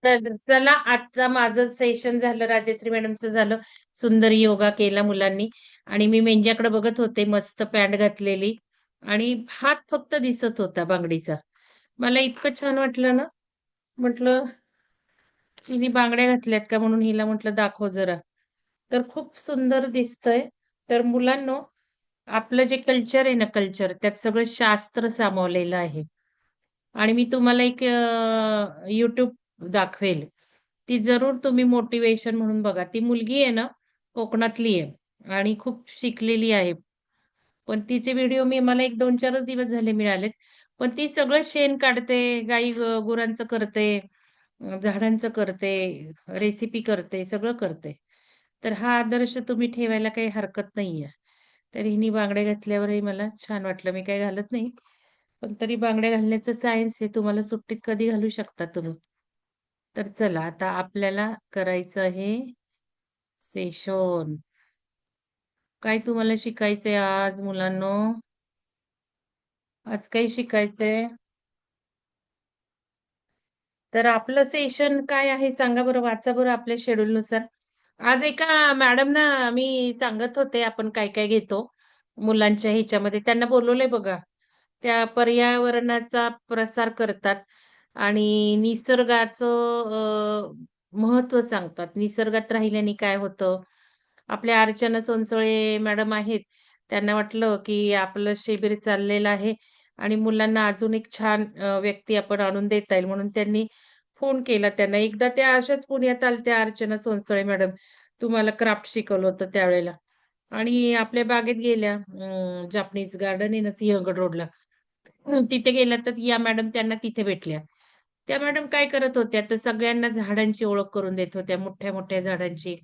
तर चला आजचा माझं सेशन झालं, राजश्री मॅडमचं झालं. सुंदर योगा केला मुलांनी आणि मी मेंढ्याकडे बघत होते, मस्त पॅन्ट घातलेली आणि हात फक्त दिसत होता बांगडीचा. मला इतकं छान वाटलं ना, म्हटलं हिने बांगड्या घातल्यात का म्हणून हिला म्हटलं दाखव जरा. तर खूप सुंदर दिसतंय. तर मुलांनो, आपलं जे कल्चर आहे ना कल्चर, त्यात सगळं शास्त्र सामावलेलं आहे. आणि मी तुम्हाला एक YouTube दाखवेल. ती जरूर तुम्ही मोटिव्हेशन म्हणून बघा. ती मुलगी आहे ना, कोकणातली आहे आणि खूप शिकलेली आहे. पण तिचे व्हिडिओ मला एक 2-4च दिवस झाले मिळालेत. पण ती सगळं शेण काढते, गाई गुरांचं करते, झाडांचं करते, रेसिपी करते, सगळं करते. तर हा आदर्श तुम्ही ठेवायला काही हरकत नाहीये. तर हिने बांगड्या घातल्यावरही मला छान वाटलं. मी काही घालत नाही. पण तरी बांगड्या घालण्याचं सायन्स आहे. तुम्हाला सुट्टीत कधी घालू शकता तुम्ही. तर चला आता आपल्याला करायचं आहे सेशन. काय तुम्हाला शिकायचंय आज मुलांनो? आज काही शिकायचंय? तर आपलं सेशन काय आहे सांगा बरं, वाचा बरं आपल्या शेड्यूलनुसार. आज एका मॅडमना मी सांगत होते आपण काय-काय घेतो मुलांच्या ह्याच्यामध्ये. त्यांना बोलवलंय बघा. त्या पर्यावरणाचा प्रसार करतात आणि निसर्गाचं महत्त्व सांगतात. निसर्गात राहिल्याने काय होतं? आपल्या अर्चना सोनसळे मॅडम आहेत. त्यांना वाटलं, की आपलं शिबिर चाललेलं आहे आणि मुलांना अजून एक छान व्यक्ती आपण आणून देता येईल म्हणून त्यांनी फोन केला त्यांना. एकदा त्या अशाच पुण्यात आलत्या अर्चना सोनसळे मॅडम. तुम्हाला क्राफ्ट शिकवलं होतं त्यावेळेला आणि आपल्या बागेत गेल्या. जापनीज गार्डन आहे ना सिंहगड रोडला. तिथे गेल्या तर या मॅडम त्यांना तिथे भेटल्या. त्या मॅडम काय करत होत्या, तर सगळ्यांना झाडांची ओळख करून देत होत्या, मोठ्या-मोठ्या झाडांची.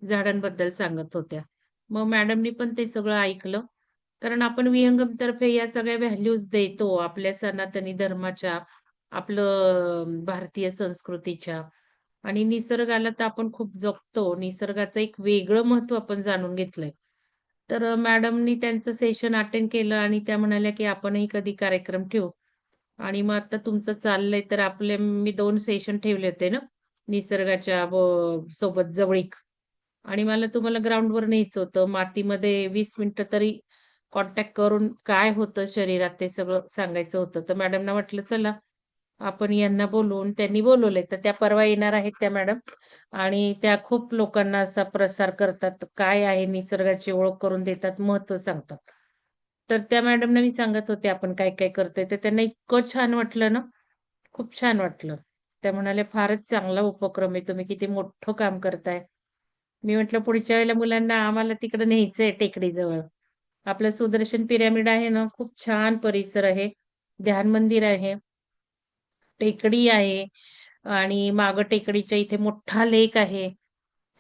झाडांबद्दल सांगत होत्या. मग मॅडमनी पण ते सगळं ऐकलं. कारण आपण विहंगमतर्फे या सगळ्या व्हॅल्यूज देतो आपल्या सनातनी धर्माच्या, आपलं भारतीय संस्कृतीच्या आणि निसर्गाला तर आपण खूप जपतो. निसर्गाचं एक वेगळं महत्त्व आपण जाणून घेतलंय. तर मॅडमनी त्यांचं सेशन अटेंड केलं आणि त्या म्हणाल्या, की आपणही कधी कार्यक्रम ठेवू. आणि मग आता तुमचं चाललंय तर आपले मी 2 सेशन ठेवले होते ना, निसर्गाच्या सोबत जवळीक आणि मला तुम्हाला ग्राउंडवर न्यायचं होतं. मातीमध्ये 20 मिनिटं तरी कॉन्टॅक्ट करून काय होतं शरीरात ते सगळं सांगायचं होतं. तर मॅडमना वाटलं चला आपण यांना बोलवून त्यांनी बोलवलंय. तर त्या परवा येणार आहेत त्या मॅडम आणि त्या खूप लोकांना असा प्रसार करतात. काय आहे निसर्गाची ओळख करून देतात, महत्त्व सांगतात. तर त्या मॅडमना मी सांगत होते आपण काय-काय करतोय. तर त्यांना इतकं छान वाटलं ना, खूप छान वाटलं. त्या म्हणाल्या, "फारच चांगला उपक्रम आहे. तुम्ही किती मोठं काम करताय." मी म्हटलं, "पुढच्या वेळेला मुलांना आम्हाला तिकडे न्यायचंय टेकडीजवळ." आपलं सुदर्शन पिरॅमिड आहे ना, खूप छान परिसर आहे. ध्यान मंदिर आहे. टेकडी आहे आणि मागं टेकडीच्या इथे मोठा लेक आहे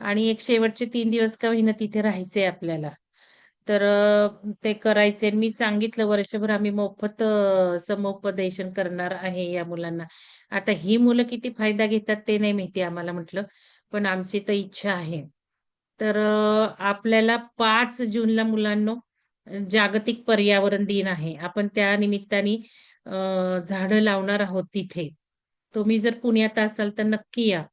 आणि एक शेवटचे 3 दिवस का होईना तिथे राहायचंय आपल्याला. तर ते करायचे मी सांगितलं वर्षभर आम्ही मोफत समुपदेशन करणार आहे या मुलांना. आता ही मुलं किती फायदा घेतात ते नाही माहिती आम्हाला म्हटलं, पण आमची तर इच्छा आहे. तर आपल्याला 5 जूनला मुलांनो जागतिक पर्यावरण दिन आहे. आपण त्या निमित्ताने झाडं लावणार आहोत तिथे. तुम्ही जर पुण्यात असाल तर नक्की या.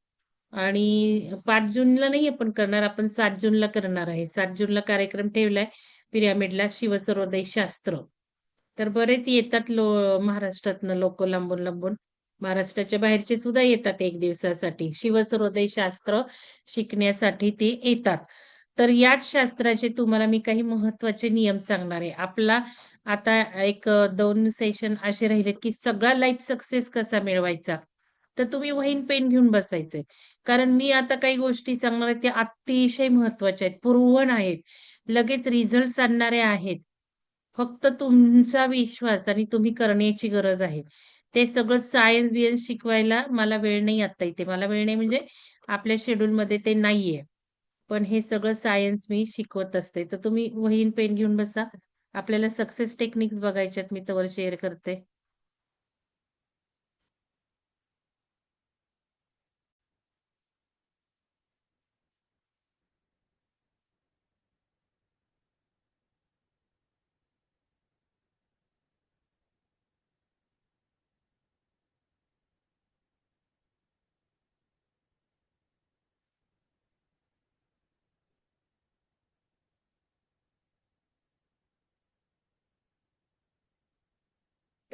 आणि 5 जूनला नाही आपण करणार, आपण 7 जूनला करणार आहे. 7 जूनला कार्यक्रम ठेवलाय पिरॅमिडला शिवसर्वोदय शास्त्र. तर बरेच येतात महाराष्ट्रातनं लोकं लांबून-लांबून. महाराष्ट्राच्या बाहेरचे सुद्धा येतात 1 दिवसासाठी. शिवसर्वोदय शास्त्र शिकण्यासाठी ते येतात. तर याच शास्त्राचे तुम्हाला मी काही महत्त्वाचे नियम सांगणार आहे. आपला आता एक 2 सेशन असे राहिलेत, की सगळा लाईफ सक्सेस कसा मिळवायचा? तर तुम्ही वही पेन घेऊन बसायचंय. कारण मी आता काही गोष्टी सांगणार आहे, त्या अतिशय महत्त्वाच्या आहेत. पुरवण आहेत. लगेच रिझल्ट्स आणणारे आहेत. फक्त तुमचा विश्वास आणि तुम्ही करण्याची गरज आहे. ते सगळं सायन्स-बियन्स शिकवायला मला वेळ नाही आता इथे. मला वेळ नाही म्हणजे आपल्या शेड्यूलमध्ये ते नाहीये. पण हे सगळं सायन्स मी शिकवत असते. तर तुम्ही वही पेन घेऊन बसा. आपल्याला सक्सेस टेक्निक्स बघायच्यात मी तोवर शेअर करते.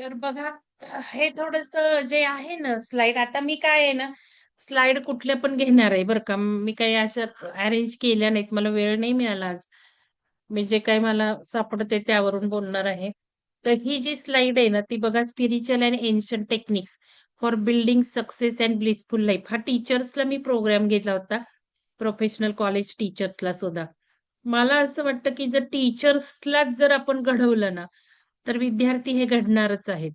तर बघा हे थोडंसं जे आहे ना स्लाईड आता मी काय आहे ना, स्लाईड कुठल्या पण घेणार आहे बरं का. मी काही अशा अरेंज केल्या नाहीत. मला वेळ नाही मिळाला आज. मी जे काही मला सापडते त्यावरून बोलणार आहे. तर ही जी स्लाईड आहे ना, ती बघा spiritual and ancient techniques for building success and blissful life. हा टीचर्सला मी प्रोग्राम घेतला होता. प्रोफेशनल कॉलेज टीचर्सला सुद्धा. मला असं वाटतं, की जर टीचर्सलाच जर आपण घडवलं ना, तर विद्यार्थी हे घडणारच आहेत.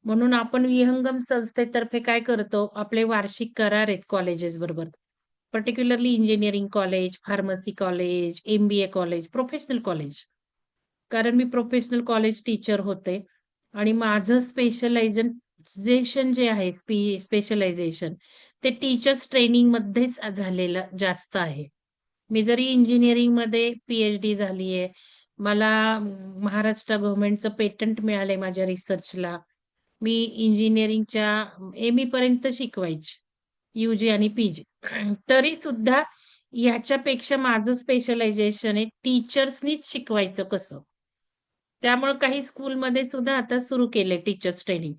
म्हणून आपण विहंगम संस्थेतर्फे काय करतो, आपले वार्षिक करार आहेत कॉलेजेस बरोबर. Particularly engineering college, pharmacy college, MBA college, professional college. कारण मी प्रोफेशनल कॉलेज टीचर होते आणि माझं स्पेशलायझेशन जे आहे, स्पेशलायझेशन ते टीचर्स ट्रेनिंगमध्येच झालेलं जास्त आहे. मी जरी इंजिनिअरिंगमध्ये पी-एच-डी झाली आहे. मला महाराष्ट्र गव्हर्नमेंटचं पेटंट मिळालंय माझ्या रिसर्चला. मी इंजिनिअरिंगच्या एम-ई पर्यंत शिकवायची. यू-जी आणि पी-जी. तरी सुद्धा ह्याच्यापेक्षा माझं स्पेशलायझेशन आहे टीचर्सनीच शिकवायचं कसं. त्यामुळे काही स्कूलमध्ये सुद्धा आता सुरू केले टीचर्स ट्रेनिंग.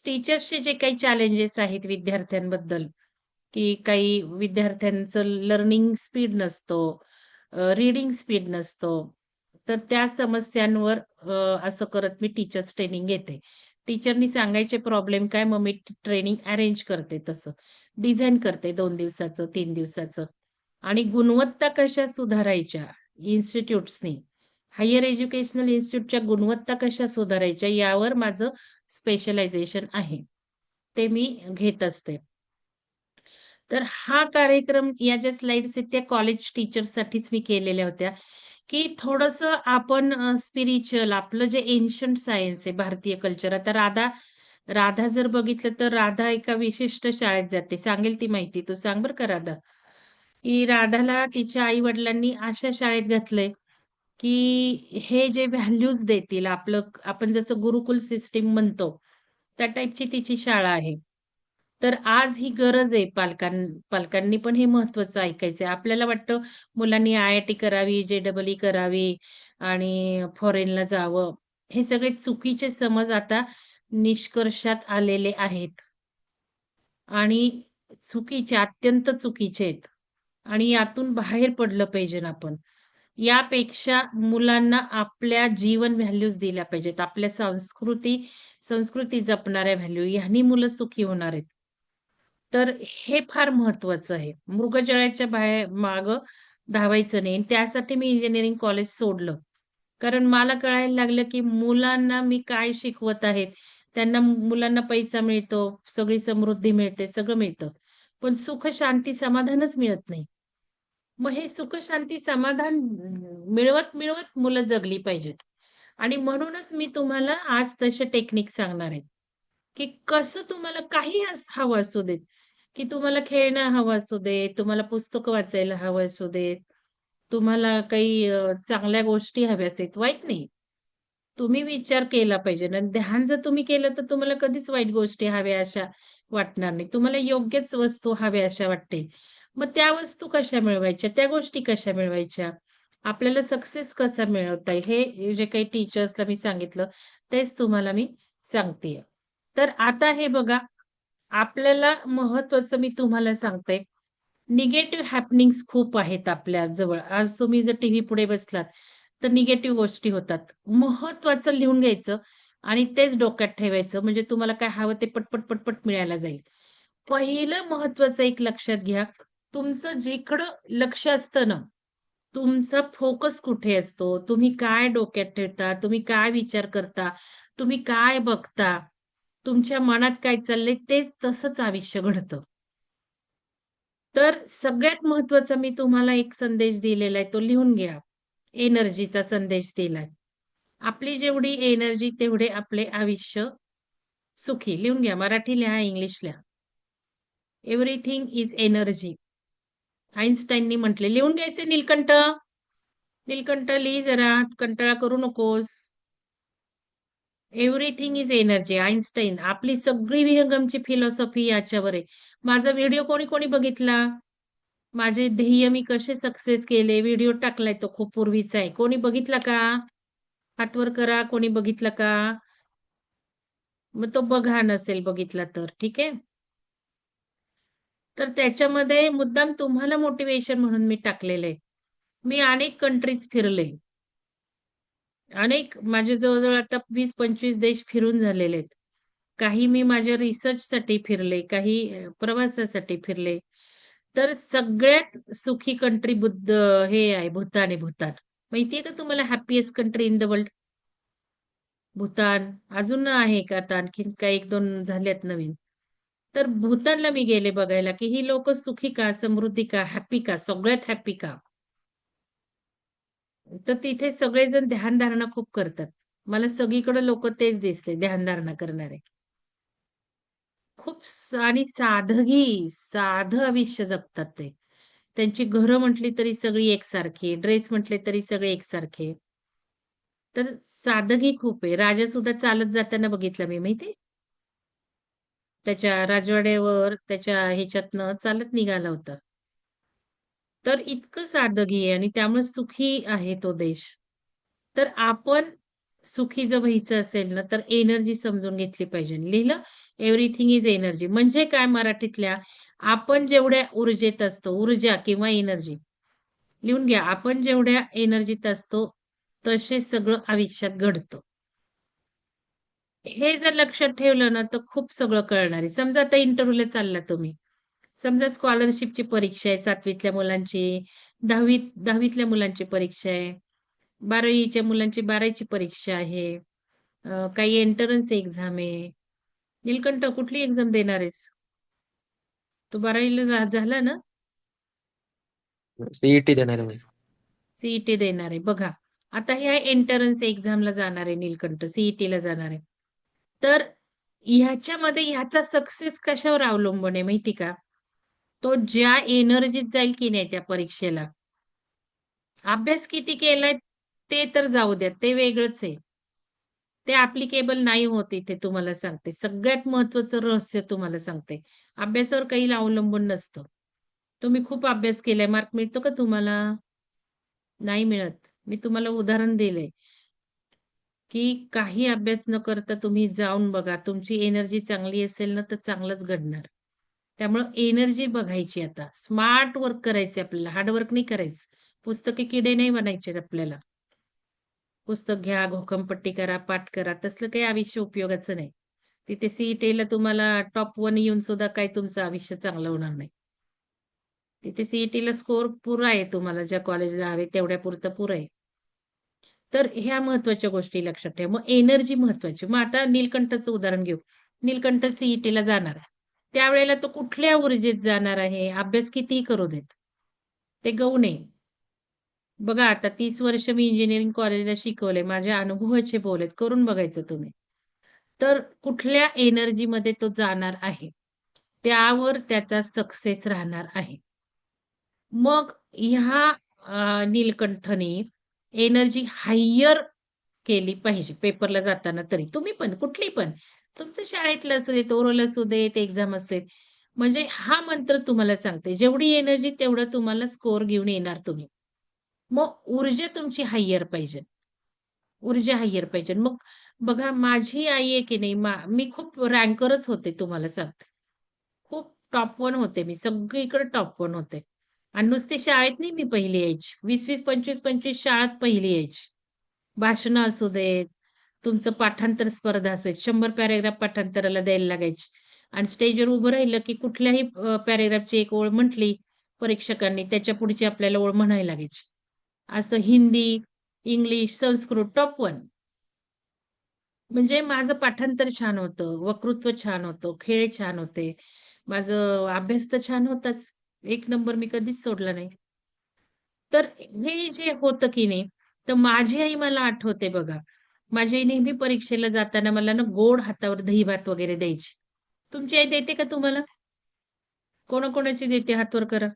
टीचर्सचे जे काही चॅलेंजेस आहेत विद्यार्थ्यांबद्दल, की काही विद्यार्थ्यांचं लर्निंग स्पीड नसतो, रीडिंग स्पीड नसतो. तर त्या समस्यांवर असं करत मी टीचर्स ट्रेनिंग घेते. टीचरनी सांगायचे प्रॉब्लेम काय, मग मी ट्रेनिंग अरेंज करते तसं. डिझाइन करते 2 दिवसाचं, 3 दिवसाचं. आणि गुणवत्ता कशा सुधारायच्या इन्स्टिट्यूट्सनी, हायर एज्युकेशनल इन्स्टिट्यूटच्या गुणवत्ता कशा सुधारायच्या यावर माझं स्पेशलायझेशन आहे. ते मी घेत असते. तर हा कार्यक्रम या ज्या स्लाइड्स आहेत त्या कॉलेज टीचर्ससाठीच मी केलेल्या होत्या, की थोडंसं आपण स्पिरिच्युअल आपलं जे एन्शंट सायन्स आहे भारतीय कल्चर. आता राधा राधा जर बघितलं तर राधा एका विशिष्ट शाळेत जाते. सांगेल ती माहिती. तू सांग बरं का राधा? की राधाला तिच्या आई-वडिलांनी अशा शाळेत घातलंय, की हे जे व्हॅल्यूज देतील आपण जसं गुरुकुल सिस्टम म्हणतो, त्या टाईपची तिची शाळा आहे. तर आज ही गरज आहे पालकांनी पण हे महत्त्वाचं ऐकायचंय. आपल्याला वाटतं मुलांनी आय-आय-टी करावी, जे-डबल-ई करावी आणि फॉरेनला जावं. हे सगळे चुकीचे समज आता निष्कर्षात आलेले आहेत आणि चुकीचे, अत्यंत चुकीचे आहेत. आणि यातून बाहेर पडलं पाहिजे आपण. यापेक्षा मुलांना आपल्या जीवन व्हॅल्यूज दिल्या पाहिजेत. आपल्या संस्कृती जपणाऱ्या व्हॅल्यू ह्यानी मुलं सुखी होणार आहेत. तर हे फार महत्वाचं आहे. मृगजळाच्या मागं धावायचं नाही आणि त्यासाठी मी इंजिनिअरिंग कॉलेज सोडलं. कारण मला कळायला लागलं, की मुलांना मी काय शिकवत आहे. मुलांना पैसा मिळतो, सगळी समृद्धी मिळते, सगळं मिळतं. पण सुख, शांती, समाधानच मिळत नाही. मग हे सुख, शांती, समाधान मिळवत मुलं जगली पाहिजेत. आणि म्हणूनच मी तुम्हाला आज तसे टेक्निक सांगणार आहे, की कसं तुम्हाला काही हवं असू देत, की तुम्हाला खेळणं हवं असू दे, तुम्हाला पुस्तकं वाचायला हवं असू देत, तुम्हाला काही चांगल्या गोष्टी हव्या असेल, वाईट नाही. तुम्ही विचार केला पाहिजे आणि ध्यान जर तुम्ही केलं, तर तुम्हाला कधीच वाईट गोष्टी हव्या अशा वाटणार नाही. तुम्हाला योग्यच वस्तू हव्या अशा वाटतील. मग त्या वस्तू कशा मिळवायच्या? त्या गोष्टी कशा मिळवायच्या? आपल्याला सक्सेस कसा मिळवता येईल? हे जे काही टीचर्सला मी सांगितलं, तेच तुम्हाला मी सांगतेय. तर आता हे बघा, आपल्याला महत्त्वाचं मी तुम्हाला सांगते, निगेटिव्ह हॅपनिंग्स खूप आहेत आपल्या जवळ. आज तुम्ही जर टीव्ही पुढे बसलात, तर निगेटिव्ह गोष्टी होतात. महत्त्वाचं लिहून घ्यायचं आणि तेच डोक्यात ठेवायचं. म्हणजे तुम्हाला काय हवं ते पटपट, पटपट मिळायला जाईल. पहिलं महत्त्वाचं एक लक्षात घ्या, तुमचं जिकडं लक्ष असतं ना, तुमचा फोकस कुठे असतो? तुम्ही काय डोक्यात ठेवता? तुम्ही काय विचार करता? तुम्ही काय बघता? तुमच्या मनात काय चाललंय तेच तसंच आयुष्य घडतं. तर सगळ्यात महत्त्वाचा मी तुम्हाला एक संदेश दिलेला आहे, तो लिहून घ्या. एनर्जीचा संदेश दिलाय. आपली जेवढी एनर्जी तेवढे आपले आयुष्य सुखी. लिहून घ्या. मराठी लिहा, इंग्लिश लिहा. Everything is energy. आइन्स्टाईननी म्हटले. लिहून घ्यायचे नीलकंठ. नीलकंठ लिही जरा. कंटाळा करू नकोस. Everything is energy. आइन्स्टाईन. आपली सगळी विहंगमची फिलॉसॉफी याच्यावर आहे. माझा व्हिडिओ कोणी-कोणी बघितला? माझे ध्येय मी कसे सक्सेस केले, व्हिडिओ टाकलाय तो खूप पूर्वीचा आहे. कोणी बघितला का? हात वर करा. कोणी बघितलं का? मग तो बघा नसेल बघितला तर, ठीक आहे. तर त्याच्यामध्ये मुद्दाम तुम्हाला मोटिवेशन म्हणून मी टाकलेलं आहे. मी अनेक कंट्रीज फिरले. अनेक माझे जवळ-जवळ आता 20-25 देश फिरून झालेले आहेत. काही मी माझ्या रिसर्चसाठी फिरले, काही प्रवासासाठी फिरले. तर सगळ्यात सुखी कंट्री हे आहे भूतान आहे भूतान. माहिती आहे का तुम्हाला happiest country in the world? Bhutan. अजून आहे का आता आणखीन काही 1-2 झाल्यात नवीन. तर भूतानला मी गेले बघायला, की ही लोकं सुखी का, समृद्धी का, हॅपी का, सगळ्यात हॅपी का? तर तिथे सगळेजण ध्यानधारणा खूप करतात. मला सगळीकडे लोकं तेच दिसले ध्यानधारणा करणारे. खूप आणि साधं आयुष्य जगतात ते. त्यांची घरं म्हटली तरी सगळी एकसारखी, ड्रेस म्हटले तरी सगळे एकसारखे. तर साधगी खूप आहे. राजासुद्धा चालत जाताना बघितला मी माहिती त्याच्या राजवाड्यावर त्याच्या ह्याच्यातनं चालत निघाला होता. तर इतकं साधगी आहे आणि त्यामुळे सुखी आहे तो देश. तर आपण सुखी जर व्हायचं असेल ना, तर एनर्जी समजून घेतली पाहिजे. लिहिलं, एव्हरीथिंग इज एनर्जी. म्हणजे काय मराठीतल्या, आपण जेवढ्या ऊर्जेत असतो, ऊर्जा किंवा एनर्जी लिहून घ्या. आपण जेवढ्या एनर्जीत असतो, तसे सगळं आयुष्यात घडतं. हे जर लक्षात ठेवलं ना, तर खूप सगळं कळणार आहे. समजा आता इंटरव्ह्यूला चालला तुम्ही. समजा स्कॉलरशिपची परीक्षा आहे 7वीतल्या मुलांची, 10वीतल्या मुलांची परीक्षा आहे, 12वीच्या मुलांची 12वीची परीक्षा आहे, काही एंट्रन्स एक्झाम आहे. नीलकंठ कुठली एक्झाम देणार आहेस? तू 12वीला झाला ना? सीईटी देणार आहे मी. सीईटी देणार आहे. बघा, आता ह्या एंट्रन्स एक्झामला जाणार आहे नीलकंठ, सीईटीला जाणार आहे. तर ह्याच्यामध्ये ह्याचा सक्सेस कशावर अवलंबून आहे माहिती का? तो ज्या एनर्जीत जाईल की नाही त्या परीक्षेला, अभ्यास किती केलाय ते तर जाऊ द्या, ते वेगळंच आहे. ते ॲप्लिकेबल नाही होत इथे तुम्हाला सांगते. सगळ्यात महत्त्वाचं रहस्य तुम्हाला सांगते. अभ्यासावर काही अवलंबून नसतं. तुम्ही खूप अभ्यास केलाय, मार्क मिळतो का तुम्हाला? नाही मिळत. मी तुम्हाला उदाहरण दिलंय, की काही अभ्यास न करता तुम्ही जाऊन बघा. तुमची एनर्जी चांगली असेल ना, तर चांगलंच घडणार. त्यामुळं एनर्जी बघायची आता. स्मार्ट वर्क करायचे आपल्याला, हार्ड वर्क नाही करायचं. पुस्तकी किडे नाही बनायचे आपल्याला. पुस्तक घ्या, घोकमपट्टी करा, पाठ करा. तसलं काही आयुष्य उपयोगाचं नाही. तिथे सीईटीला तुम्हाला टॉप 1 येऊन सुद्धा काही तुमचं आयुष्य चांगलं होणार नाही. तिथे सीईटीला स्कोर पुरा आहे तुम्हाला ज्या कॉलेजला हवे तेवढ्यापुरतं पुरं आहे. तर ह्या महत्त्वाच्या गोष्टी लक्षात ठेवा. मग एनर्जी महत्त्वाची. मग आता नीलकंठचं उदाहरण घेऊ. नीलकंठ सीईटीला जाणार आहे. त्यावेळेला तो कुठल्या ऊर्जेत जाणार आहे? अभ्यास कितीही करू देत. ते गौण आहे. बघा आता 30 वर्ष मी इंजिनिअरिंग कॉलेजला शिकवले. माझ्या अनुभवाचे बोल आहेत. करून बघायचं तुम्ही. तर कुठल्या एनर्जीमध्ये तो जाणार आहे, त्यावर त्याचा सक्सेस राहणार आहे. मग ह्या नीलकंठनी एनर्जी हायर केली पाहिजे पेपरला जाताना तरी. तुम्ही पण, कुठली पण. तुमचं शाळेतलं असू देत, ओरल असू देत, एक्झाम असू देत. म्हणजे हा मंत्र तुम्हाला सांगते, जेवढी एनर्जी तेवढं तुम्हाला स्कोर घेऊन येणार तुम्ही. मग ऊर्जा तुमची हायर पाहिजे. ऊर्जा हायर पाहिजे. मग बघा माझी आई आहे की नाही, मी खूप रँकरच होते तुम्हाला सांगते. खूप टॉप 1 होते मी. सगळीकडे टॉप 1 होते. आणि नुसती शाळेत नाही मी पहिली यायची. 20-20, 25-25 शाळेत पहिली यायची. भाषणं असू देत, तुमचं पाठांतर स्पर्धा असू देत. 100 पॅराग्राफ पाठांतराला द्यायला लागायची. आणि स्टेजवर उभं राहिलं की कुठल्याही पॅराग्राफची एक ओळ म्हटली परीक्षकांनी, त्याच्या पुढची आपल्याला ओळ म्हणायला लागायची. असं हिंदी, इंग्लिश, संस्कृत टॉप 1. म्हणजे माझं पाठांतर छान होतं, वक्तृत्व छान होतं, खेळ छान होते. माझं अभ्यास तर छान होताच. 1 नंबर मी कधीच सोडला नाही. तर हे जे होतं की नाही, तर माझी आई मला आठवते बघा. माझी आई नेहमी परीक्षेला जाताना मला ना गोड हातावर दही-भात वगैरे द्यायची. तुमची आई देते का तुम्हाला? कोणाकोणाची देते हात वर करा.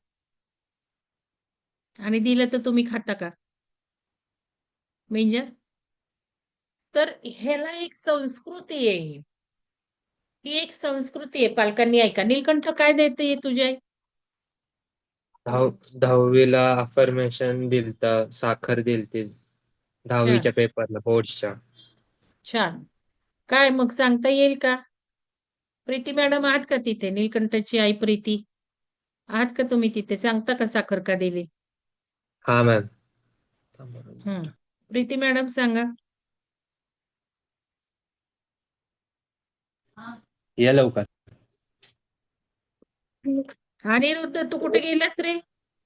आणि दिलं तर तुम्ही खाता का? म्हणजे तर ह्याला एक संस्कृती आहे ही. ही एक संस्कृती आहे. पालकांनी ऐका. नीलकंठ काय देते तुझी आई? 10वीला अफर्मेशन साखर दिलती छान, 10वीच्या पेपरला बोर्डच्या. छान. काय मग सांगता येईल का? प्रीती मॅडम आहात का तिथे? नीलकंठची आई प्रीती आहात का तुम्ही तिथे? सांगता का साखर का दिली? हा मॅम. प्रीती मॅडम सांगा. या लवकर. अनिरुद्ध तू कुठे गेलास रे?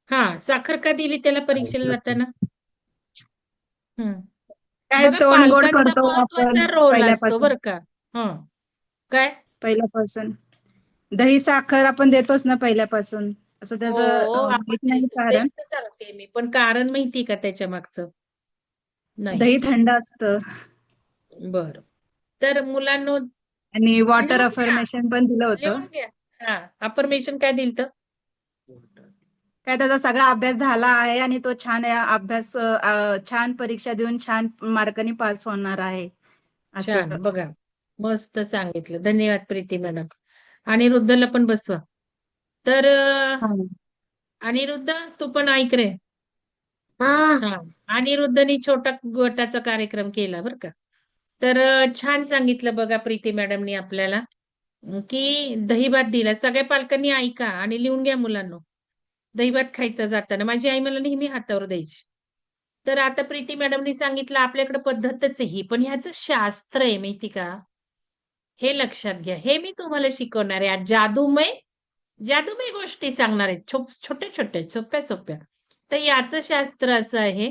हा, साखर का दिली त्याला परीक्षेला जाताना? हम्म. काय बघा, तोंड गोड पालकांचा करतो आपण महत्वाचा रोल असतो पहिल्यापासून. बरं का. हं. काय? पहिल्यापासून दही साखर आपण देतोच ना पहिल्यापासून. असं हो, त्याचं आपण माहित नाही देतो. कारण. तेच तर सांगते मी. पण कारण माहिती का त्याच्या मागचं? नाही. दही थंड असतं. बरं. तर मुलांनो, आणि वॉटर लिहून घ्या. अफर्मेशन पण दिलं होतं. लिहून घ्या. हा, अफर्मेशन काय दिलं? काय त्याचा सगळा अभ्यास झाला आहे आणि तो छान अभ्यास छान परीक्षा देऊन छान मार्कांनी पास होणार आहे असं. छान, बघा. मस्त सांगितलं. धन्यवाद प्रीती मॅडम. अनिरुद्धला पण बसवा. तर अनिरुद्ध, तू पण ऐक रे. हा, अनिरुद्धनी छोटा गटाचा कार्यक्रम केला बरं का. तर छान सांगितलं बघा प्रीती मॅडमनी आपल्याला, की दहीभात दिला. सगळ्या पालकांनी ऐका आणि लिहून घ्या मुलांनो. दहीभात खायचा जाताना. माझी आई मला नेहमी हातावर द्यायची. तर आता प्रीती मॅडमनी सांगितलं आपल्याकडे पद्धतच आहे ही, पण ह्याचं शास्त्र आहे माहिती का? हे लक्षात घ्या. हे मी तुम्हाला शिकवणार आहे. आज जादूमय जादूमय गोष्टी सांगणार आहेत. छोट्या छोट्या, सोप्या सोप्या. तर याचं शास्त्र असं आहे,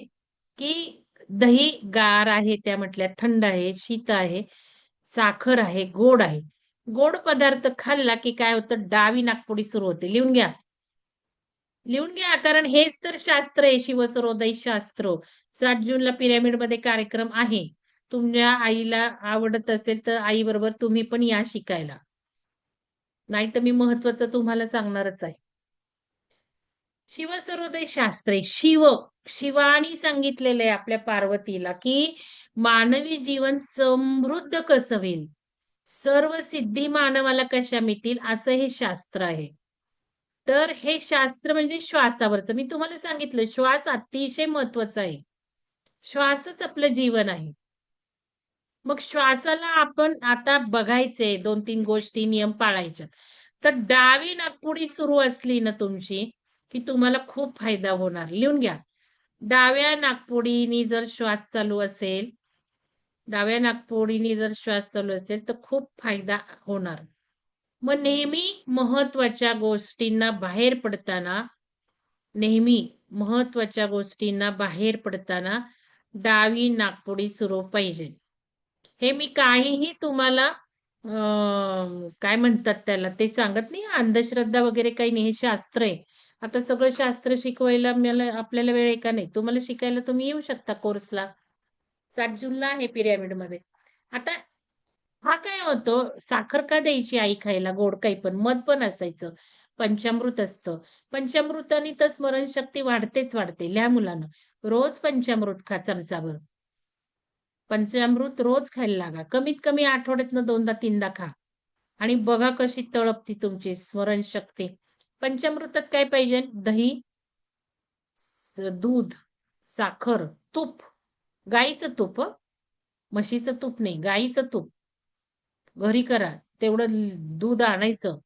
की दही गार आहे, त्या म्हटल्या थंड आहे, शीत आहे, साखर आहे, गोड आहे. गोड पदार्थ खाल्ला की काय होतं? डावी नाकपुडी सुरू होते. लिहून घ्या. लिहून घ्या, कारण हेच तर शास्त्र आहे, शिवसरोदय शास्त्र. 7 जूनला पिरॅमिडमध्ये कार्यक्रम आहे. तुमच्या आईला आवडत असेल तर आई बरोबर तुम्ही पण या शिकायला. नाहीतर मी महत्वाचं तुम्हाला सांगणारच आहे. शिवसरोदय शास्त्र आहे. शिवानी सांगितलेलं आहे आपल्या पार्वतीला, की मानवी जीवन समृद्ध कसं होईल, सर्व सिद्धी मानवाला कशा मिळतील, असं हे शास्त्र आहे. तर हे शास्त्र म्हणजे श्वासावरचं. मी तुम्हाला सांगितलं श्वास अतिशय महत्वाचा आहे. श्वासच आपलं जीवन आहे. मग श्वासाला आपण आता बघायचे 2-3 गोष्टी नियम पाळायचे. तर डावी नाकपुडी सुरू असली ना तुमची, की तुम्हाला खूप फायदा होणार. लिहून घ्या. डाव्या नाकपुडीनी जर श्वास चालू असेल, डाव्या नाकपुडीनी जर श्वास चालू असेल तर खूप फायदा होणार. मग नेहमी महत्वाच्या गोष्टींना बाहेर पडताना, नेहमी महत्वाच्या गोष्टींना बाहेर पडताना डावी नाकपुडी सुरू पाहिजे. हे मी काहीही तुम्हाला काय म्हणतात त्याला ते सांगत नाही, अंधश्रद्धा वगैरे काही नाही. हे शास्त्र आहे. आता सगळं शास्त्र शिकवायला मला आपल्याला वेळ आहे का? नाही. तुम्हाला शिकायला तुम्ही येऊ शकता कोर्सला. 7 जूनला आहे पिरॅमिडमध्ये. आता हा काय होतो, साखर का द्यायची आई खायला? गोड काही पण, मध पण असायचं. पंचामृत असतं. पंचामृताने तर स्मरणशक्ती वाढतेच वाढते. लिहा मुलांना. रोज पंचामृत खा चमचाभर. पंचामृत रोज खायला लागा. कमीत कमी आठवड्यातनं 2दा-3दा खा. आणि बघा कशी तळपती तुमची स्मरणशक्ती. पंचामृतात काय पाहिजे? दही, दूध, साखर, तूप. गाईचं तूप हं. म्हशीचं तूप नाही, गाईचं तूप. घरी करा. तेवढं दूध आणायचं.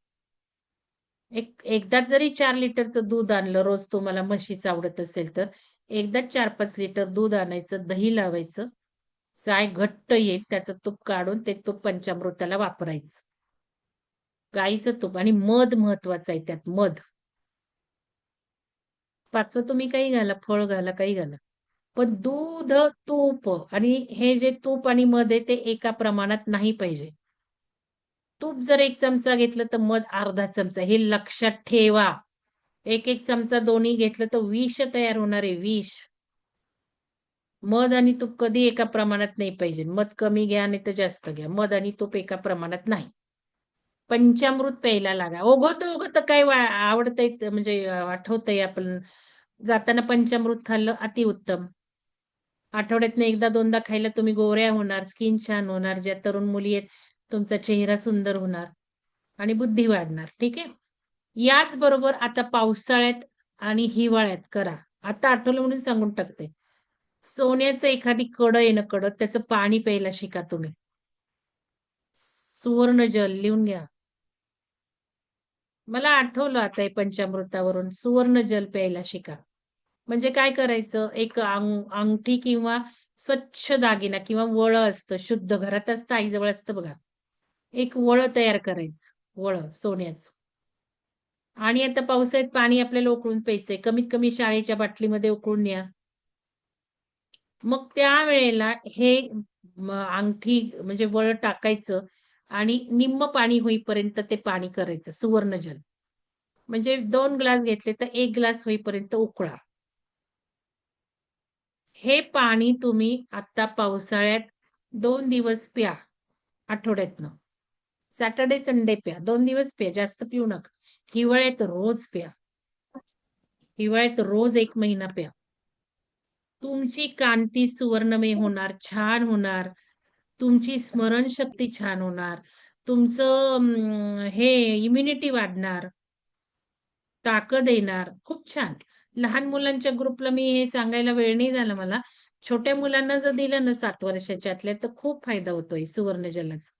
एकदाच जरी 4 लिटरचं दूध आणलं, रोज तुम्हाला म्हशीचं आवडत असेल तर, एकदाच 4-5 लिटर दूध आणायचं, दही लावायचं. साय घट्ट येईल, त्याचं तूप काढून ते तूप पंचामृताला वापरायचं. गाईचं तूप आणि मध महत्वाचं आहे त्यात, मध. 5वं तुम्ही काही घाला, फळ घाला, काही घाला. पण दूध, तूप आणि हे जे तूप आणि मध आहे ते एका प्रमाणात नाही पाहिजे. तूप जर 1 चमचा घेतलं तर मध अर्धा चमचा. हे लक्षात ठेवा. 1-1 चमचा दोन्ही घेतलं तर विष तयार होणार आहे, विष. मध आणि तूप कधी एका प्रमाणात नाही पाहिजे. मध कमी घ्या नाही तर जास्त घ्या. मध आणि तूप एका प्रमाणात नाही. पंचामृत प्यायला लागा. ओघवतं काय आवडतंय म्हणजे आठवतंय आपण जाताना पंचामृत खाल्लं अतिउत्तम. आठवड्यातनं 1दा-2दा खायला तुम्ही गोऱ्या होणार, स्किन छान होणार. ज्या तरुण मुली आहेत, तुमचा चेहरा सुंदर होणार आणि बुद्धी वाढणार. ठीक आहे? याचबरोबर आता पावसाळ्यात आणि हिवाळ्यात करा. आता आठवलं म्हणून सांगून टाकते. सोन्याचं एखादी कडं आहे ना, कडं त्याचं पाणी प्यायला शिका तुम्ही. सुवर्ण जल लिहून घ्या. मला आठवलं आता हे पंचामृतावरून, सुवर्ण जल प्यायला शिका. म्हणजे काय करायचं, एक अंगठी किंवा स्वच्छ दागिना किंवा वळं असतं, शुद्ध घरात असतं, आईजवळ असतं बघा. एक वळं तयार करायचं, वळं सोन्याचं. आणि आता पावसाळ्यात पाणी आपल्याला उकळून प्यायचंय. कमीत कमी शाळेच्या बाटलीमध्ये उकळून न्या. मग त्यावेळेला हे अंगठी म्हणजे वळं टाकायचं आणि निम्म पाणी होईपर्यंत ते पाणी करायचं, सुवर्ण जल. म्हणजे 2 ग्लास घेतले तर 1 ग्लास होईपर्यंत उकळा. हे पाणी तुम्ही आता पावसाळ्यात 2 दिवस प्या आठवड्यातनं. सॅटर्डे, संडे प्या. 2 दिवस प्या, जास्त पिऊ नका. हिवाळ्यात रोज प्या. हिवाळ्यात रोज 1 महिना प्या. तुमची कांती सुवर्णमय होणार, छान होणार. तुमची स्मरणशक्ती छान होणार. तुमचं हे इम्युनिटी वाढणार. ताकद येणार. खूप छान. लहान मुलांच्या ग्रुपला मी हे सांगायला वेळ नाही झाला मला. छोट्या मुलांना जर दिलं ना 7 वर्षाच्यातल्या तर खूप फायदा होतोय सुवर्ण जलाचा.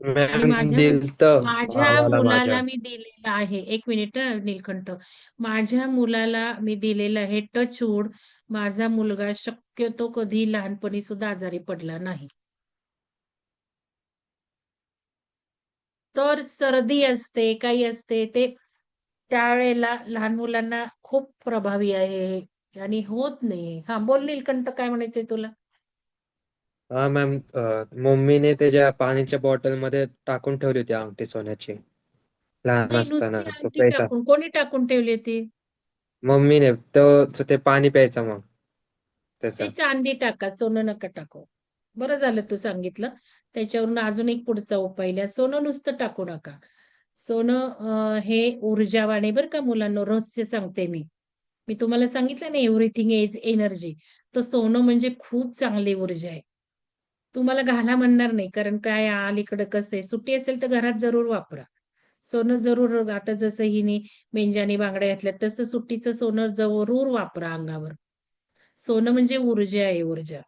आणि मॅम दिलत माझ्या भावाला माझ्या. मुलाला मी दिलेलं आहे. 1 मिनिट नीलकंठ. माझ्या मुलाला मी दिलेलं आहे टचवूड. माझा मुलगा शक्यतो कधी लहानपणी सुद्धा आजारी पडला नाही. तर सर्दी असते, काही असते ते त्यावेळेला लहान मुलांना खूप प्रभावी आहे हे आणि होत नाहीये. हां, बोल नीलकंठ काय म्हणायचंय तुला? हा मॅम, मम्मीने त्याच्या पाण्याच्या बॉटलमध्ये टाकून ठेवली होती अंगठी सोन्याची, लहान नाही, असताना नुसती तो अंगठी प्यायचा. टाकून. कोणी टाकून ठेवली ती? मम्मीने ते पाणी प्यायचं मग ते त्याचा. चांदी टाका, सोनं नका टाकू. बरं झालं तू सांगितलं. त्याच्यावरून अजून एक पुढचा उपाय लिहा. सोनं नुसतं टाकू नका. सोनं हे ऊर्जावान आहे बरं का मुलांनो, रहस्य सांगते मी. मी तुम्हाला सांगितलं ना एव्हरीथिंग इज एनर्जी. तर सोनं म्हणजे खूप चांगली ऊर्जा आहे. तुम्हाला घाला म्हणणार नाही, कारण काय अलीकडं कसं आहे, सुट्टी असेल तर घरात जरूर वापरा. सोनं जरूर आता जसं हिने मेंजानी बांगड्या घातल्यात, तसं सुट्टीचं सोनं जरूर वापरा अंगावर. सोनं म्हणजे ऊर्जा आहे, ऊर्जा.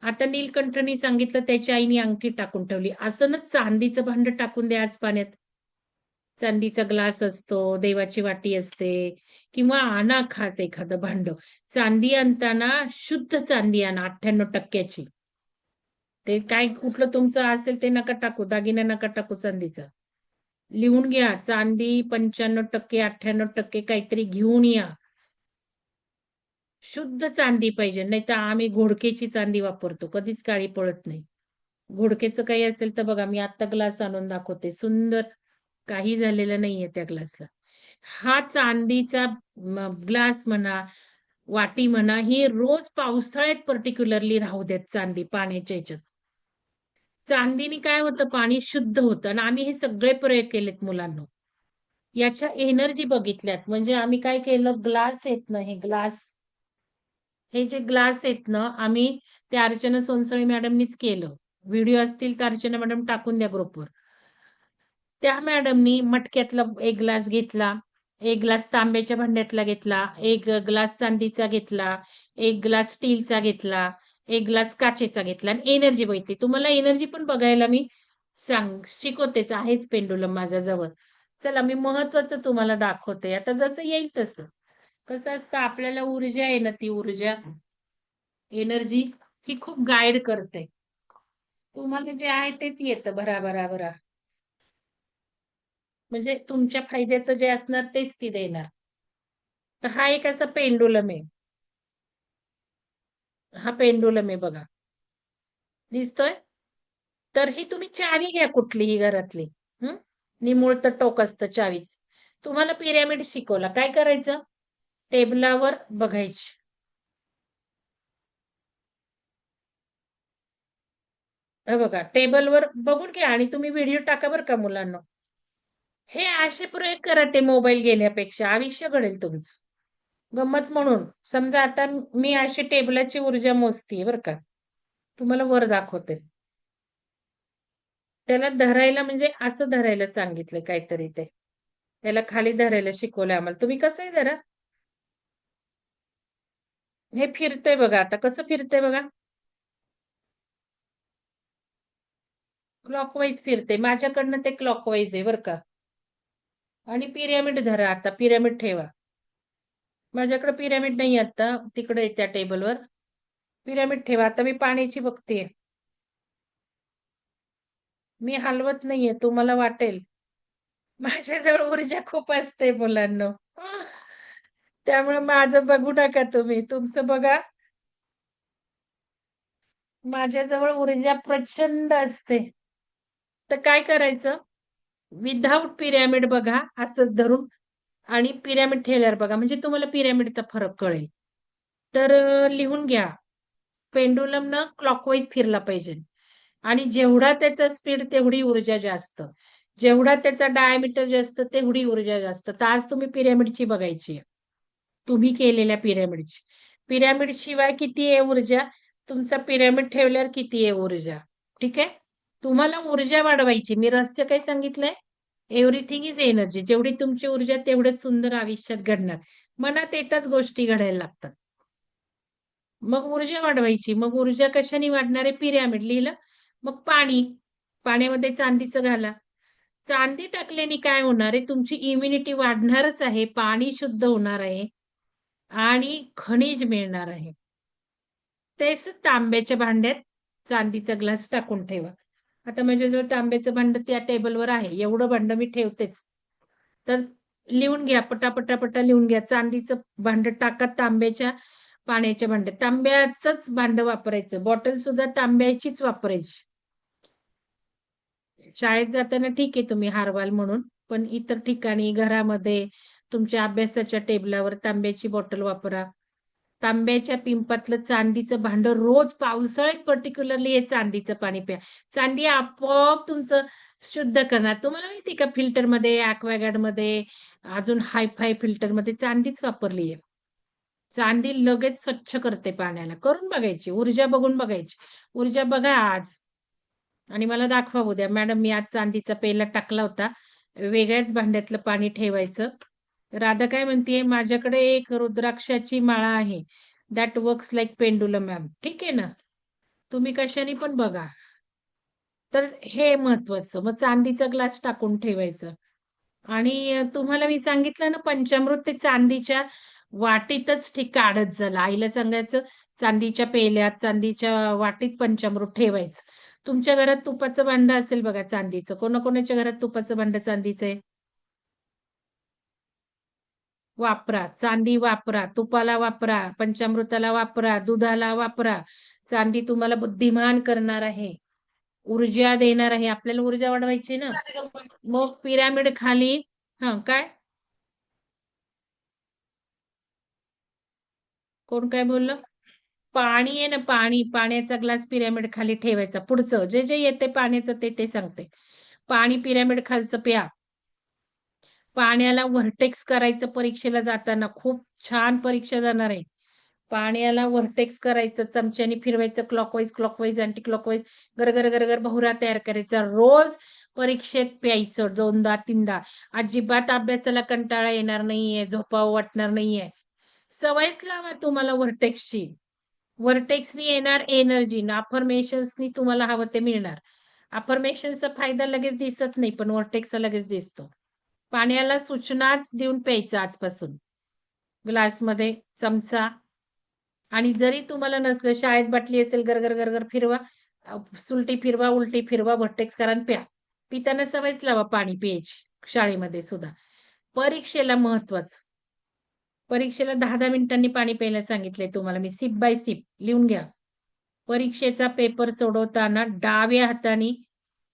आता नीलकंठनी सांगितलं त्याच्या आईने अंगठी टाकून ठेवली. असं ना चांदीचं भांड टाकून द्या आज पाण्यात. चांदीचा ग्लास असतो, देवाची वाटी असते किंवा आणा खास एखादं भांड. चांदी आणताना शुद्ध चांदी आणा 98% ची. ते काय कुठलं तुमचं असेल ते नका टाकू, दागिना नका टाकू चांदीचा. लिहून घ्या चांदी 95% 98% काहीतरी घेऊन या. शुद्ध चांदी पाहिजे, नाहीतर आम्ही घोडकेची चांदी वापरतो. कधीच काळी पडत नाही. घोडकेचं काही असेल तर बघा, मी आत्ता ग्लास आणून दाखवते. सुंदर, काही झालेलं नाहीये त्या ग्लासला. हा चांदीचा ग्लास म्हणा, वाटी म्हणा, ही रोज पावसाळ्यात पर्टिक्युलरली राहू द्यात चांदी पाण्याच्या ह्याच्यात. चांदीने काय होतं, पाणी शुद्ध होतं आणि आम्ही हे सगळे प्रयोग केलेत मुलांना. याच्या एनर्जी बघितल्यात. म्हणजे आम्ही काय केलं, ग्लास आहेत ना, हे ग्लास, हे जे ग्लास आहेत ना, आम्ही त्या अर्चना सोनसळे मॅडमनीच केलं. व्हिडिओ असतील तर अर्चना मॅडम टाकून द्या ग्रुपवर. त्या मॅडमनी मटक्यातला 1 ग्लास घेतला, 1 ग्लास तांब्याच्या भांड्यातला घेतला, 1 ग्लास चांदीचा घेतला, 1 ग्लास स्टीलचा घेतला, 1 ग्लास काचेचा घेतला आणि एनर्जी बघितली. तुम्हाला एनर्जी पण बघायला मी शिकवतेच आहेच पेंडुलम माझ्याजवळ. चला मी महत्वाचं तुम्हाला दाखवते. आता जसं येईल तसं. कसं असतं आपल्याला ऊर्जा आहे ना, ती ऊर्जा, एनर्जी ही खूप गाईड करते. तुम्हाला जे आहे तेच येतं भरा. म्हणजे तुमच्या फायद्याचं जे असणार तेच ती देणार. तर हा एक असा पेंडुलम आहे. हा पेंडुलम आहे बघा. दिसतोय? तर ही तुम्ही चावी घ्या कुठलीही घरातली. हं? निमुळतं टोक असतं चावीच. तुम्हाला पिरॅमिड शिकवला. काय करायचं? टेबलावर बघायची. हे बघा टेबलवर बघून घ्या आणि तुम्ही व्हिडिओ टाका बरं का मुलांना. हे असे प्रयोग करा ते मोबाईल घेण्यापेक्षा. आयुष्य घडेल तुमचं. गंमत म्हणून. समजा आता मी अशी टेबलाची ऊर्जा मोजतीये बरं का. तुम्हाला वर दाखवते. त्याला धरायला म्हणजे असं धरायला सांगितलं काहीतरी ते. त्याला खाली धरायला शिकवलंय आम्हाला. तुम्ही कसंही धरा. हे फिरतंय बघा आता. कसं फिरतंय बघा. क्लॉकवाईज फिरते. माझ्याकडनं ते क्लॉकवाईज आहे बरं का. आणि पिरॅमिड धरा आता. पिरॅमिड ठेवा. माझ्याकडे पिरॅमिड नाही आता. तिकडे त्या टेबलवर. पिरॅमिड ठेवा. आता मी पाण्याची बघतेय. मी हलवत नाहीये. तुम्हाला वाटेल. माझ्याजवळ ऊर्जा खूप असते मुलांनो. त्यामुळे माझं बघू नका तुम्ही. तुमचं बघा. माझ्याजवळ ऊर्जा प्रचंड असते. तर काय करायचं? विदाऊट पिरॅमिड बघा असंच धरून आणि पिरॅमिड ठेवल्यावर बघा म्हणजे तुम्हाला पिरॅमिडचा फरक कळेल. तर लिहून घ्या. पेंडुलम ना क्लॉकवाईज फिरला पाहिजे आणि जेवढा त्याचा स्पीड तेवढी ऊर्जा जास्त. जेवढा त्याचा डायमीटर जास्त तेवढी ऊर्जा जास्त. तर आज तुम्ही पिरॅमिडची बघायची. तुम्ही केलेल्या पिरॅमिडची. पिरॅमिड शिवाय किती आहे ऊर्जा? तुमचा पिरॅमिड ठेवल्यावर किती आहे ऊर्जा? ठीक आहे? तुम्हाला ऊर्जा वाढवायची. मी रहस्य काय सांगितलंय? Everything is energy. जेवढी तुमची ऊर्जा तेवढं सुंदर आयुष्यात घडणार. मनात येताच गोष्टी घडायला लागतात. मग ऊर्जा वाढवायची. मग ऊर्जा कशाने वाढणार आहे? पिरॅमिड लिहिलं. मग पाणी. पाण्यामध्ये चांदीचं घाला. चांदी टाकल्याने काय होणार आहे? तुमची इम्युनिटी वाढणारच आहे. पाणी शुद्ध होणार आहे. आणि खनिज मिळणार आहे. तेच तांब्याच्या भांड्यात चांदीचा ग्लास टाकून ठेवा. आता माझ्याजवळ तांब्याचं भांड त्या टेबलवर आहे. एवढं भांड मी ठेवतेच. तर लिहून घ्या. पटापटा लिहून घ्या. चांदीचं भांड टाका तांब्याच्या पाण्याच्या भांड्यात. तांब्याचंच भांड वापरायचं. बॉटल सुद्धा तांब्याचीच वापरायची. शाळेत जाताना ठीक आहे तुम्ही हारवाल म्हणून, पण इतर ठिकाणी घरामध्ये तुमच्या अभ्यासाच्या टेबलावर तांब्याची बॉटल वापरा. तांब्याच्या पिंपातलं चांदीचं भांड रोज पावसाळ्यात पर्टिक्युलरली हे चांदीचं पाणी प्या. चांदी आपोआप तुमचं शुद्ध करणार. तुम्हाला माहिती का फिल्टरमध्ये, ॲक्वागार्डमध्ये, अजून हाय-फाय फिल्टरमध्ये चांदीच वापरली आहे. चांदी लगेच स्वच्छ करते पाण्याला. करून बघायची. ऊर्जा बघून बघायची. ऊर्जा बघा आज. आणि मला दाखवा उद्या. मॅडम मी आज चांदीचा पेला टाकला होता. वेगळ्याच भांड्यातलं पाणी ठेवायचं. राधा काय म्हणतीये? माझ्याकडे एक रुद्राक्षाची माळा आहे. That works like pendulum ma'am. ठीक आहे ना? तुम्ही कशाने पण बघा. तर हे महत्वाचं. मग चांदीचा ग्लास टाकून ठेवायचं. आणि तुम्हाला मी सांगितलं ना पंचामृत ते चांदीच्या वाटीतच काढत झालं. आईला सांगायचं चांदीच्या पेल्यात, चांदीच्या वाटीत पंचामृत ठेवायचं. तुमच्या घरात तुपाचं भांड असेल बघा चांदीचं. कोणाकोणाच्या घरात तुपाचं भांड चांदीचं आहे? वापरा. चांदी वापरा. तुपाला वापरा. पंचामृताला वापरा. दुधाला वापरा. चांदी तुम्हाला बुद्धिमान करणार आहे. ऊर्जा देणार आहे. आपल्याला ऊर्जा वाढवायची ना. मग पिरॅमिड खाली काय? कोण काय बोललं? पाणी आहे ना पाणी. पाण्याचा ग्लास पिरॅमिड खाली ठेवायचा. पुढचं जे जे येते पाण्याचं ते सांगते. पाणी पिरॅमिड खालचं प्या. पाण्याला व्हर्टेक्स करायचं परीक्षेला जाताना. खूप छान परीक्षा जाणार आहे. पाण्याला व्हर्टेक्स करायचं. चमच्याने फिरवायचं क्लॉकवाईज अँटी क्लॉकवाईज. गरगर गरगर बहुरा तयार करायचा. रोज परीक्षेत प्यायचं 2दा 3दा. अजिबात अभ्यासाला कंटाळा येणार नाहीये. झोपावं वाटणार नाहीये. सवयच लावा तुम्हाला व्हर्टेक्सची. व्हर्टेक्सनी येणार एनर्जी. अफर्मेशन्सनी तुम्हाला हवं ते मिळणार. अफर्मेशनचा फायदा लगेच दिसत नाही, पण व्हर्टेक्सचा लगेच दिसतो. पाण्याला सूचनाच देऊन प्यायचं आजपासून. ग्लासमध्ये चमचा. आणि जरी तुम्हाला नसलं शाळेत बाटली असेल गरगर गरगर फिरवा. सुलटी फिरवा, उलटी फिरवा, व्हर्टेक्स करा आणि प्या. पिताना सवयच लावा पाणी प्यायची. शाळेमध्ये सुद्धा. परीक्षेला महत्वाचं. परीक्षेला 10-10 मिनिटांनी पाणी प्यायला सांगितलंय तुम्हाला मी. सिप बाय सिप लिहून घ्या. परीक्षेचा पेपर सोडवताना डाव्या हाताने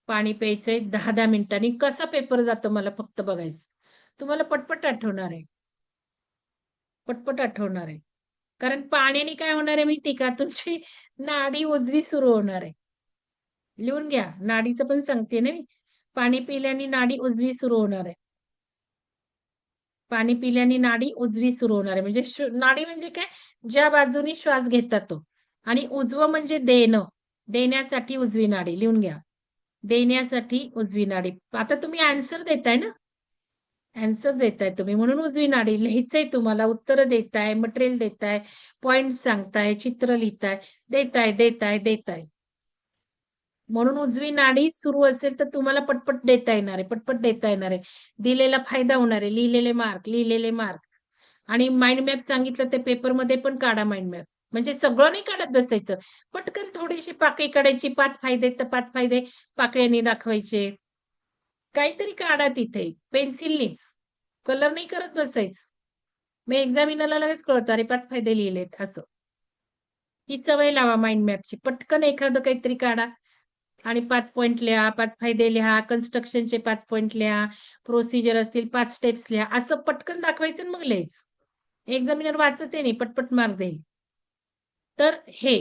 पाणी प्यायचंय 10-10 मिनिटांनी. कसा पेपर जातो मला फक्त बघायचं. तुम्हाला पटपट आठवणार आहे. पटपट आठवणार आहे. कारण पाण्याने काय होणार आहे माहिती का? तुमची नाडी उजवी सुरू होणार आहे. लिहून घ्या. नाडीचं पण सांगते ना मी. पाणी पिल्याने नाडी उजवी सुरू होणार आहे. पाणी पिल्याने नाडी उजवी सुरू होणार आहे. म्हणजे नाडी म्हणजे काय? ज्या बाजूनी श्वास घेतात तो. आणि उजवं म्हणजे देणं. देण्यासाठी उजवी नाडी. लिहून घ्या. देण्यासाठी उजवी नाडी. आता तुम्ही आन्सर देताय ना? आन्सर देताय तुम्ही म्हणून उजवी नाडी. लिहायचंय तुम्हाला. उत्तर देताय, मटेरियल देताय, पॉइंट सांगताय, चित्र लिहिताय, देताय. म्हणून उजवी नाडी सुरू असेल तर तुम्हाला पटपट देता येणार आहे, पटपट देता येणार आहे. दिलेला फायदा होणार आहे. लिहिलेले मार्क. आणि माइंड मॅप सांगितलं ते पेपरमध्ये पण काढा माइंड मॅप. म्हणजे सगळं नाही काढत बसायचं. पटकन थोडीशी पाकळी काढायची. 5 फायदे तर 5 फायदे पाकळ्यांनी दाखवायचे. काहीतरी काढा तिथे पेन्सिलनीच. कलर नाही करत बसायचं. मग एक्झामिनरला लगेच कळतं, अरे 5 फायदे लिहिलेत असं. ही सवय लावा माइंड मॅपची. पटकन एखादं काहीतरी काढा आणि 5 पॉइंट लिहा, 5 फायदे लिहा, कन्स्ट्रक्शनचे 5 पॉइंट लिहा, प्रोसिजर असतील 5 स्टेप्स लिहा. असं पटकन दाखवायचं आणि मग लिहायचं. एक्झामिनर वाचते नाही, पटपट मार्क देईल. तर हे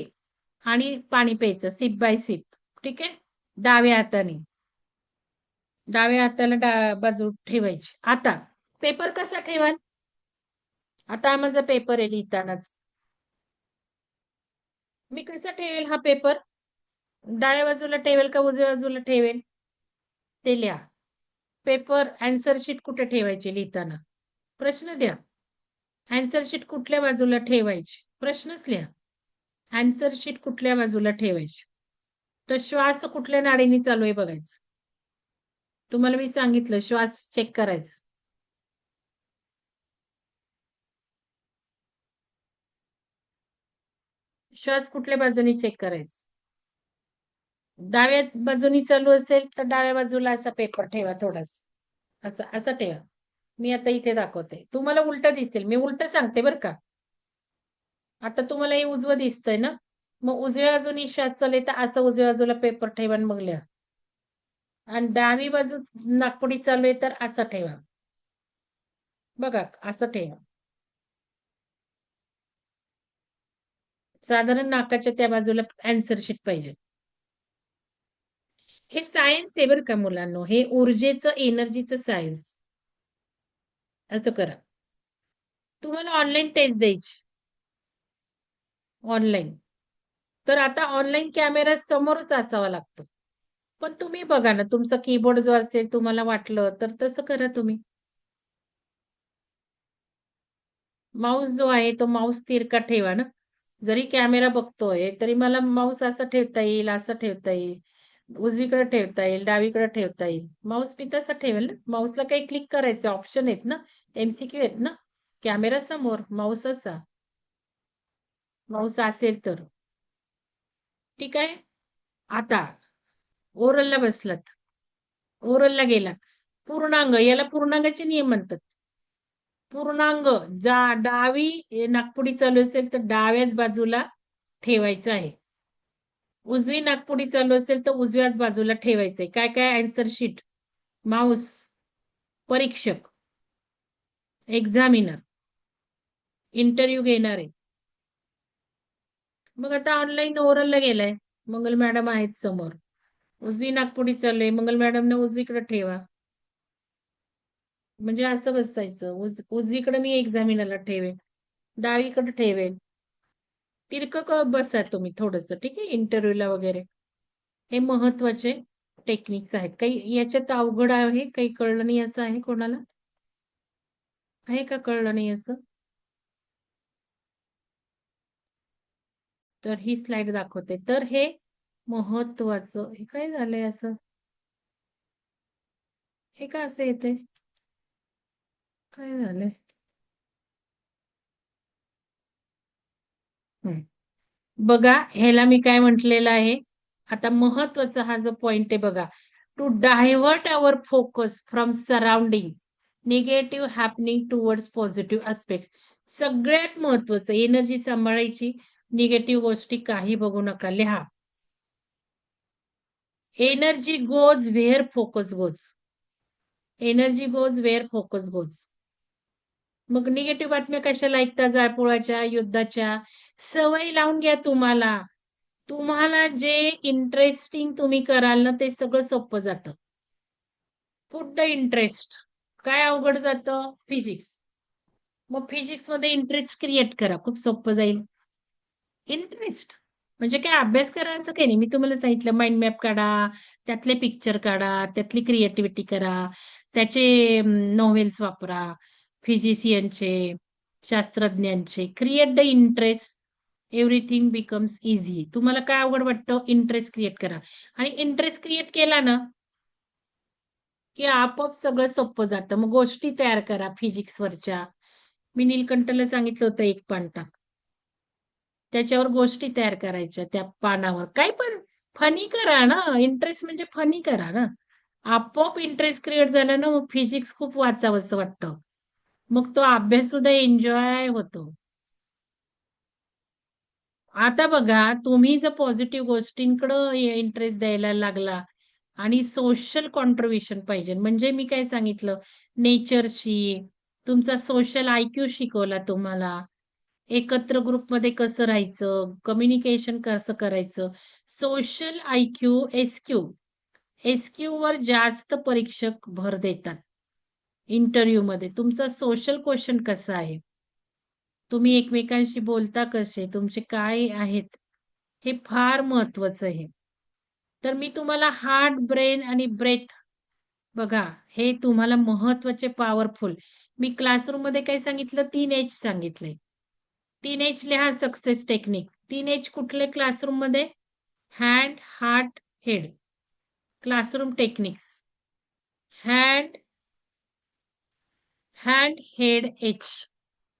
आणि पाणी प्यायचं सिप बाय सिप. ठीक आहे. डाव्या हाताने. डाव्या हाताला बाजू ठेवायची. आता पेपर कसा ठेवाल? आता हा माझा पेपर आहे लिहितानाच. मी कसा ठेवेल हा पेपर? डाव्या बाजूला ठेवेल का उजव्या बाजूला ठेवेल? ते लिहा. पेपर आन्सर शीट कुठे ठेवायची लिहिताना? प्रश्न द्या. आन्सर शीट कुठल्या बाजूला ठेवायची? प्रश्नच लिहा. आन्सर शीट कुठल्या बाजूला ठेवायची? तर श्वास कुठल्या नाडीने चालू आहे बघायचं. तुम्हाला मी सांगितलं श्वास चेक करायचं. श्वास कुठल्या बाजूने चेक करायचं? डाव्या बाजूनी चालू असेल तर डाव्या बाजूला असा पेपर ठेवा थोडासा. असं ठेवा. मी आता इथे दाखवते. तुम्हाला उलट दिसेल. मी उलट सांगते बरं का. आता तुम्हाला हे उजवं दिसतंय ना? मग उजव्या बाजूनी श्वास चालू आहे तर असं उजव्या बाजूला पेपर ठेवा आणि मग लिहा. आणि डावी बाजू नाकपुडी चालू आहे तर असं ठेवा. बघा असं ठेवा. साधारण नाकाच्या त्या बाजूला आन्सर शीट पाहिजे. हे सायन्स आहे बरं का मुलांनो. हे ऊर्जेचं एनर्जीचं सायन्स. असं करा. तुम्हाला ऑनलाईन टेस्ट द्यायची. ऑनलाईन. तर आता ऑनलाईन कॅमेरा समोरच असावा लागतो. पण तुम्ही बघा ना, तुमचा कीबोर्ड जो असेल तुम्हाला वाटलं तर तसं करा तुम्ही. माऊस जो आहे तो माऊस तिरका ठेवा ना. जरी कॅमेरा बघतोय तरी मला माऊस असा ठेवता येईल, असं ठेवता येईल. उजवीकडे ठेवता येईल, डावीकडे ठेवता येईल. माऊस मी तसा ठेवेल ना. माऊसला काही क्लिक करायचं ऑप्शन आहेत ना. MCQ आहेत ना. कॅमेरा समोर, माऊस असा. माऊस असेल तर. ठीक आहे. आता ओरलला बसलात. ओरलला गेला. पूर्णांग याला पूर्णांगाचे नियम म्हणतात. पूर्णांग डावी नाकपुडी चालू असेल तर डाव्याच बाजूला ठेवायचं आहे. उजवी नाकपुडी चालू असेल तर उजव्याच बाजूला ठेवायचंय. काय काय आन्सर शीट, माऊस, परीक्षक, एक्झामिनर, इंटरव्ह्यू घेणारे. मग आता ऑनलाईन ओरलला गेलाय. मंगल मॅडम आहेत समोर. उजवी नाकपुडी चालू आहे. मंगल मॅडमने उजवीकडे ठेवा. म्हणजे असं बसायचं. उजवीकडे मी एक्झामिनरला ठेवेन. डावीकडे ठेवेन. तिरकं बसा तुम्ही थोडंसं. ठीक आहे. इंटरव्ह्यूला वगैरे. हे महत्वाचे टेक्निक्स आहेत. काही याच्यात अवघड आहे, काही कळलं नाही असं आहे कोणाला? आहे का कळलं नाही असं? तर ही स्लाइड दाखवते. तर हे महत्वाचं. हे काय झालंय असं? हे का असं येते? काय झालंय? बघा ह्याला मी काय म्हटलेलं आहे. आता महत्वाचा हा जो पॉइंट आहे बघा. To divert our focus from surrounding negative happening towards positive aspect. सगळ्यात महत्वाचं एनर्जी सांभाळायची. निगेटिव्ह गोष्टी काही बघू नका. लिहा. Energy goes where focus goes. Energy goes where focus goes. मग निगेटिव्ह बातम्या कशाला ऐकता? जाळपोळाच्या, युद्धाच्या. सवय लावून घ्या तुम्हाला. तुम्हाला जे इंटरेस्टिंग तुम्ही कराल ना ते सगळं सोपं जातं. Put the interest. काय अवघड जातं? फिजिक्स. मग फिजिक्स मध्ये इंटरेस्ट क्रिएट करा. खूप सोपं जाईल. इंटरेस्ट म्हणजे काय अभ्यास करा असं काही नाही. मी तुम्हाला सांगितलं माइंड मॅप काढा, त्यातले पिक्चर काढा, त्यातली क्रिएटिव्हिटी करा, त्याचे नॉव्हेल्स वापरा, फिजिशियनचे, शास्त्रज्ञांचे. Create the interest everything becomes easy. तुम्हाला काय अवघड वाटतं? इंटरेस्ट क्रिएट करा. आणि इंटरेस्ट क्रिएट केला ना, की आपोआप सगळं सोपं जातं. मग गोष्टी तयार करा फिजिक्सवरच्या. मी नीलकंठला सांगितलं होतं एक पान टाक. त्याच्यावर गोष्टी तयार करायच्या त्या पानावर. काही पण फनी करा ना. इंटरेस्ट म्हणजे फनी करा ना. आपोआप इंटरेस्ट क्रिएट झाला ना, मग फिजिक्स खूप वाचावंसं वाटतं. मग तो अभ्यास सुद्धा एन्जॉय होतो. आता बघा, तुम्ही जर पॉझिटिव्ह गोष्टींकडं इंटरेस्ट द्यायला लागला आणि सोशल कॉन्ट्रिब्युशन पाहिजे. म्हणजे मी काय सांगितलं, नेचरशी, तुमचा सोशल आयक्यू शिकवला तुम्हाला. एकत्र ग्रुपमध्ये कसं राहायचं, कम्युनिकेशन कसं करायचं. Social IQ, SQ. एसक्यूवर जास्त परीक्षक भर देतात. इंटरव्ह्यूमध्ये तुमचा सोशल क्वेश्चन कसा आहे? तुम्ही एकमेकांशी बोलता कसे? तुमचे काय आहेत? हे फार महत्वाचं आहे. तर मी तुम्हाला हार्ट, ब्रेन आणि ब्रेथ बघा, हे तुम्हाला महत्वाचे पॉवरफुल. मी क्लासरूममध्ये काय सांगितलं? 3 एच सांगितलंय. 3 एच लिहा सक्सेस टेक्निक. 3 एच कुठले क्लासरूममध्ये? Hand, heart, head. Classroom techniques. Hand, head, H.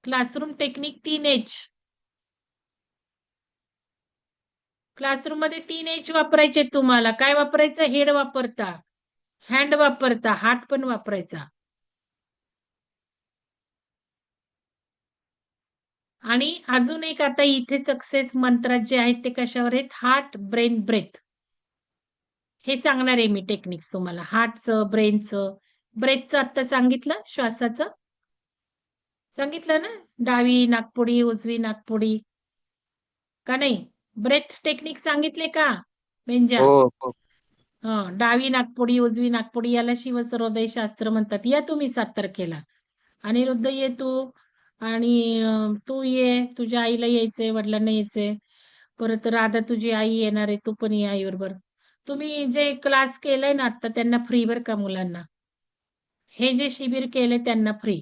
Classroom technique 3 H. क्लासरूममध्ये 3 एच वापरायचे तुम्हाला. काय वापरायचं? हेड वापरता, हँड वापरता, हार्ट पण वापरायचा. आणि अजून एक आता इथे सक्सेस मंत्रात जे आहेत ते कशावर आहेत? Heart, brain, breath. हे सांगणार आहे मी टेक्निक्स तुम्हाला. हार्टचं, ब्रेनचं, ब्रेथचं आता सांगितलं, श्वासाचं सांगितलं ना, डावी नाकपुडी, उजवी नाकपुडी, का नाही? ब्रेथ टेक्निक सांगितले का बेंजा? हो हो डावी नाकपुडी, उजवी नाकपुडी याला शिवसरोदय शास्त्र म्हणतात. या तुम्ही 7 तारखेला. अनिरुद्ध ये तू, आणि तू ये, तुझ्या आईला यायचंय, वडिलांना यायचंय. परत राधा तुझी आई येणार आहे, तू पण ये आईबरोबर. तुम्ही जे क्लास केलाय ना आता, त्यांना फ्री बर का मुलांना. हे जे शिबिर केले त्यांना फ्री.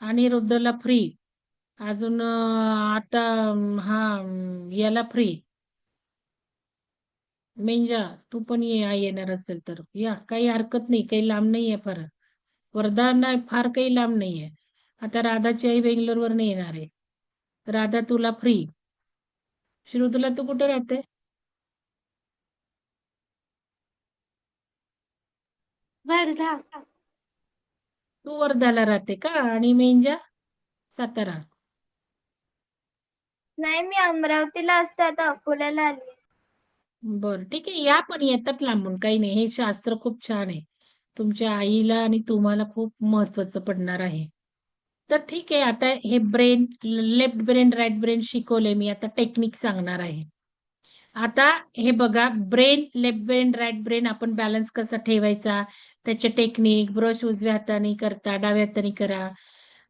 अनिरुद्धला फ्री. अजून आता हा याला फ्री. मेंजा, तू पण ये, आई येणार असेल तर. या, काही हरकत नाही, काही लांब नाहीये फार. वर्धा नाही, फार काही लांब नाहीये. आता राधाची आई बेंगलोरवरून येणार आहे. राधा तुला फ्री. श्रुतला तू कुठे राहते? वर्धा. तू वर्धाला राहते का? आणि मेंजा सातारा. नाही, मी अमरावतीला असते, आता अकोल्याला आली. बरं, ठीक आहे. या पण येतात लांबून, काही नाही. हे शास्त्र खूप छान आहे. तुमच्या आईला आणि तुम्हाला खूप महत्वाचं पडणार आहे. तर ठीक आहे, आता हे brain, left brain, right brain शिकवले मी. आता टेक्निक सांगणार आहे. आता हे बघा, brain, left brain, right brain आपण बॅलन्स कसा ठेवायचा, त्याचे टेक्निक. ब्रश उजव्या हाताने करता, डाव्या हाताने करा.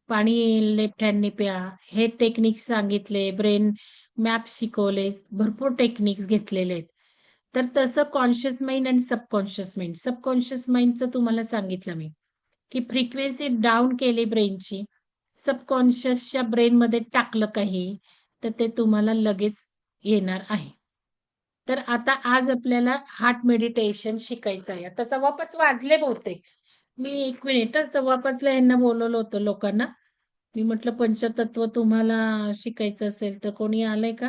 पाणी लेफ्ट हँडने प्या. हे टेक्निक सांगितले. ब्रेन मॅप शिकवले. भरपूर टेक्निक्स घेतलेले आहेत. तर तसं कॉन्शियस माइंड आणि सबकॉन्शियस माइंड. सबकॉन्शियस माइंडचं तुम्हाला सांगितलं मी, की फ्रिक्वेन्सी डाऊन केली ब्रेनची. सबकॉन्शियसच्या ब्रेनमध्ये टाकलं काही, तर ते तुम्हाला लगेच येणार आहे. तर आता आज आपल्याला हार्ट मेडिटेशन शिकायचं आहे. आता 5:15 वाजले बहुतेक. मी 1 मिनिट, 5:15ला ह्यांना बोलवलं होतं लोकांना. मी म्हटलं पंचतत्व तुम्हाला शिकायचं असेल तर कोणी आलंय का?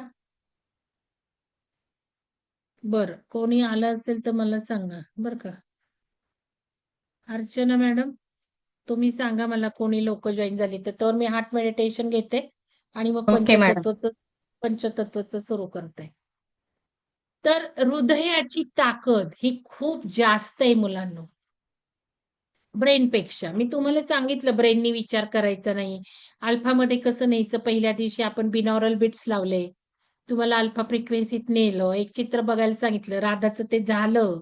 बरं, कोणी आलं असेल तर मला सांगा बरं का. अर्चना मॅडम, तुम्ही सांगा मला कोणी लोक जॉईन झाली तर मी हार्ट मेडिटेशन घेते आणि मग ओके मॅडम. पंचतत्वचं सुरू करते. तर हृदयाची ताकद ही खूप जास्त आहे मुलांनो, ब्रेनपेक्षा. मी तुम्हाला सांगितलं ब्रेननी विचार करायचा नाही. अल्फामध्ये कसं न्यायचं, पहिल्या दिवशी आपण बिनॉरल बिट्स लावले. तुम्हाला अल्फा फ्रिक्वेन्सीत नेलं. एक चित्र बघायला सांगितलं. राधाचं ते झालं.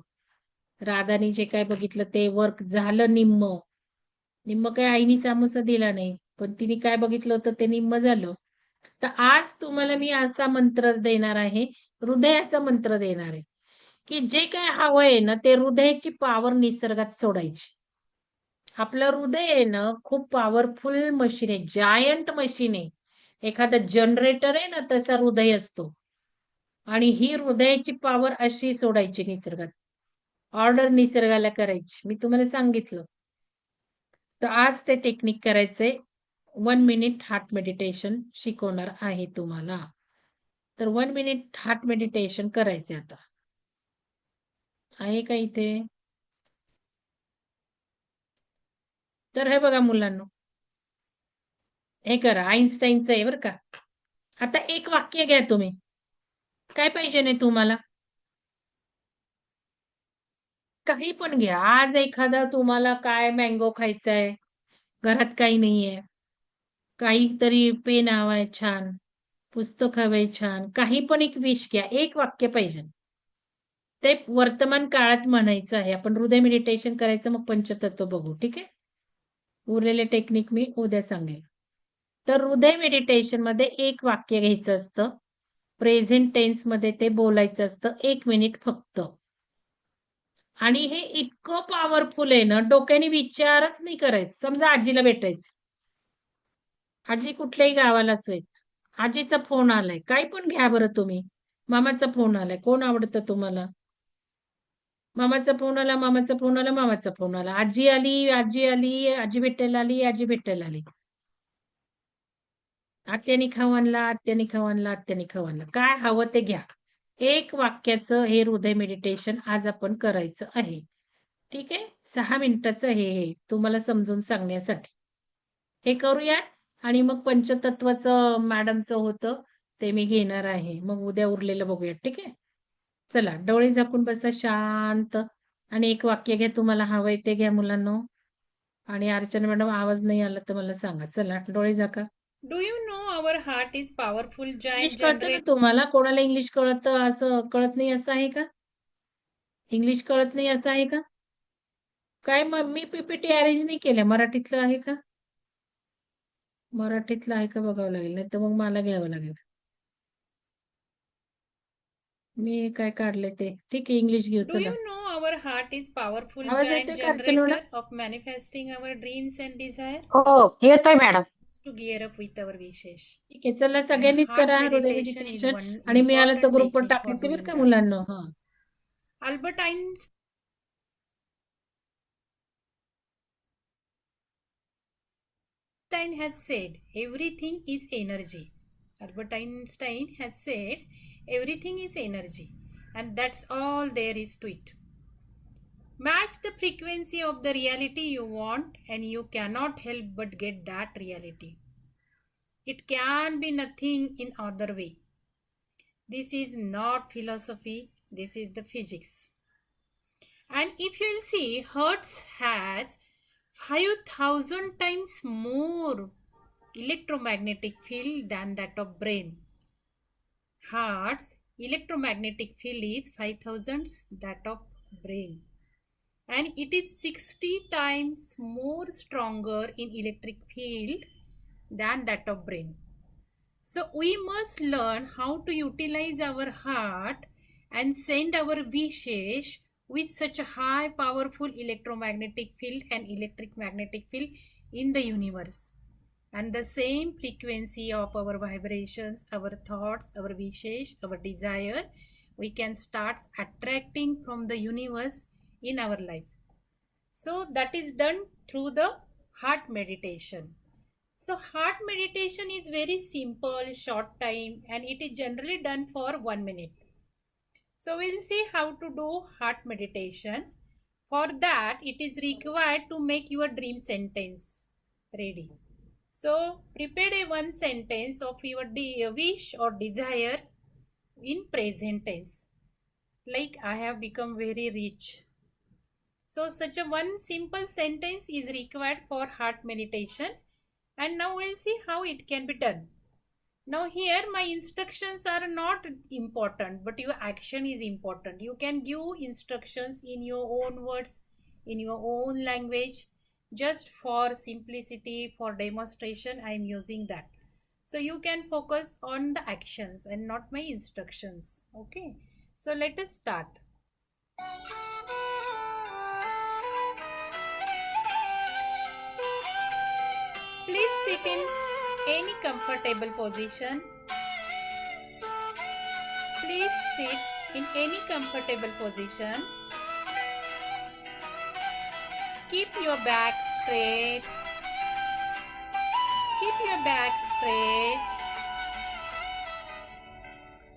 राधाने जे काय बघितलं ते वर्क झालं निम्म. निम्म काय आईनी सामोसा दिला नाही, पण तिने काय बघितलं होतं ते निम्म झालं. तर आज तुम्हाला मी असा मंत्र देणार आहे, हृदयाचा मंत्र देणार आहे, की जे काय हवंय ना ते हृदयाची पॉवर निसर्गात सोडायची. आपलं हृदय आहे ना खूप पॉवरफुल मशीन आहे, जायंट मशीन आहे. एखादा जनरेटर आहे ना तसा हृदय असतो. आणि ही हृदयाची पॉवर अशी सोडायची निसर्गात. ऑर्डर निसर्गाला करायची. मी तुम्हाला सांगितलं. तर आज ते टेक्निक करायचंय. 1 मिनिट हार्ट मेडिटेशन शिकवणार आहे तुम्हाला. तर 1 मिनिट हार्ट मेडिटेशन करायचे आता. आहे का इथे? तर हे बघा मुलांनो. हे करा. आईन्स्टाईनचं आहे बरं का. आता एक वाक्य घ्या तुम्ही. काय पाहिजे नाही तुम्हाला? काही पण घ्या. आज एखादा तुम्हाला काय मँगो खायचा आहे. घरात काही नाहीये. काहीतरी पेन हवाय छान. पुस्तक हवंय छान. काही पण एक विश घ्या. एक वाक्य पाहिजे. ते वर्तमान काळात म्हणायचं आहे. आपण हृदय मेडिटेशन करायचं मग पंचतत्व बघू. ठीक आहे? उरलेले टेक्निक मी उद्या सांगेल. तर हृदय मेडिटेशन मध्ये एक वाक्य घ्यायचं असतं. प्रेझेंट टेन्स मध्ये ते बोलायचं असतं 1 मिनिट फक्त. आणि हे इतकं पॉवरफुल आहे ना, डोक्याने विचारच नाही करायचं. समजा आजीला भेटायचं. आजी कुठल्याही गावाला असेल. आजीचा फोन आलाय. काही पण घ्या बरं तुम्ही. मामाचा फोन आलाय. कोण आवडतं तुम्हाला? मामाचा फोन आला, मामाचा फोन आला, मामाचा फोन आला. आजी आली, आजी आली, आजी भेटायला आली, आजी भेटायला आली. आत्यानी खाऊ आणला, आत्यानी खाऊ आणला, आत्यानी खाऊ आणला. काय हवं ते घ्या. एक वाक्याचं हे हृदय मेडिटेशन आज आपण करायचं आहे. ठीक आहे? 6 मिनिटाचं हे तुम्हाला समजून सांगण्यासाठी. हे करूया आणि मग पंचतत्वाचं मॅडमचं होतं ते मी घेणार आहे. मग उद्या उरलेलं बघूया. ठीक आहे? चला डोळे झाकून बसा शांत आणि एक वाक्य घ्या तुम्हाला हवंय ते घ्या मुलांनो. आणि अर्चना मॅडम आवाज नाही आला तर मला सांगा. चला डोळे झाका. Do you know our heart is powerful English giant कळतं ना generator? तुम्हाला? कोणाला इंग्लिश कळतं असं कळत नाही असं आहे का? इंग्लिश कळत नाही असं आहे का? काय मग मी पीपीटी अरेंज नाही केल्या. मराठीतलं आहे का? मराठीतलं आहे का बघावं लागेल. नाही तर मग मला घ्यावं लागेल. मी काय काढले ते. ठीक आहे इंग्लिश घेऊ Do चला. you know our heart is powerful आवाज giant येतोय का Archana madam? generator of manifesting our dreams and desire? हो येतोय madam. To gear up with our wishes. ठीक आहे चला And सगळ्यांनीच heart करा हृदय meditation is मेडिटेशन one आणि मिळालं तर important ग्रुपवर technique for टाकायचं बरं doing का that. मुलांना. हा. Albert Einstein has said everything is energy. Albert Einstein has said everything is energy, and that's all there is to it. Match the frequency of the reality you want, and you cannot help but get that reality. It can be nothing in other way. This is not philosophy, this is the physics. And if you will see, Hertz has 5,000 times more electromagnetic field than that of brain. Heart's electromagnetic field is 5,000 that of brain. And it is 60 times more stronger in electric field than that of brain. So we must learn how to utilize our heart and send our wishes with such a high powerful electromagnetic field and electric magnetic field in the universe. And the same frequency of our vibrations, our thoughts, our wishes, our desire, we can start attracting from the universe in our life. So that is done through the heart meditation. So heart meditation is very simple, short time, and it is generally done for 1 minute. So we'll see how to do heart meditation. For that, it is required to make your dream sentence ready. So prepare a one sentence of your wish or desire in present tense. Like, I have become very rich. So such a one simple sentence is required for heart meditation. And now we'll see how it can be done. Now here my instructions are not important, but your action is important. You can give instructions in your own words, in your own language. Just for simplicity, for demonstration, I am using that. So you can focus on the actions and not my instructions. Okay. So let us start. Please sit in any comfortable position. Please sit in any comfortable position. Keep your back straight. Keep your back straight.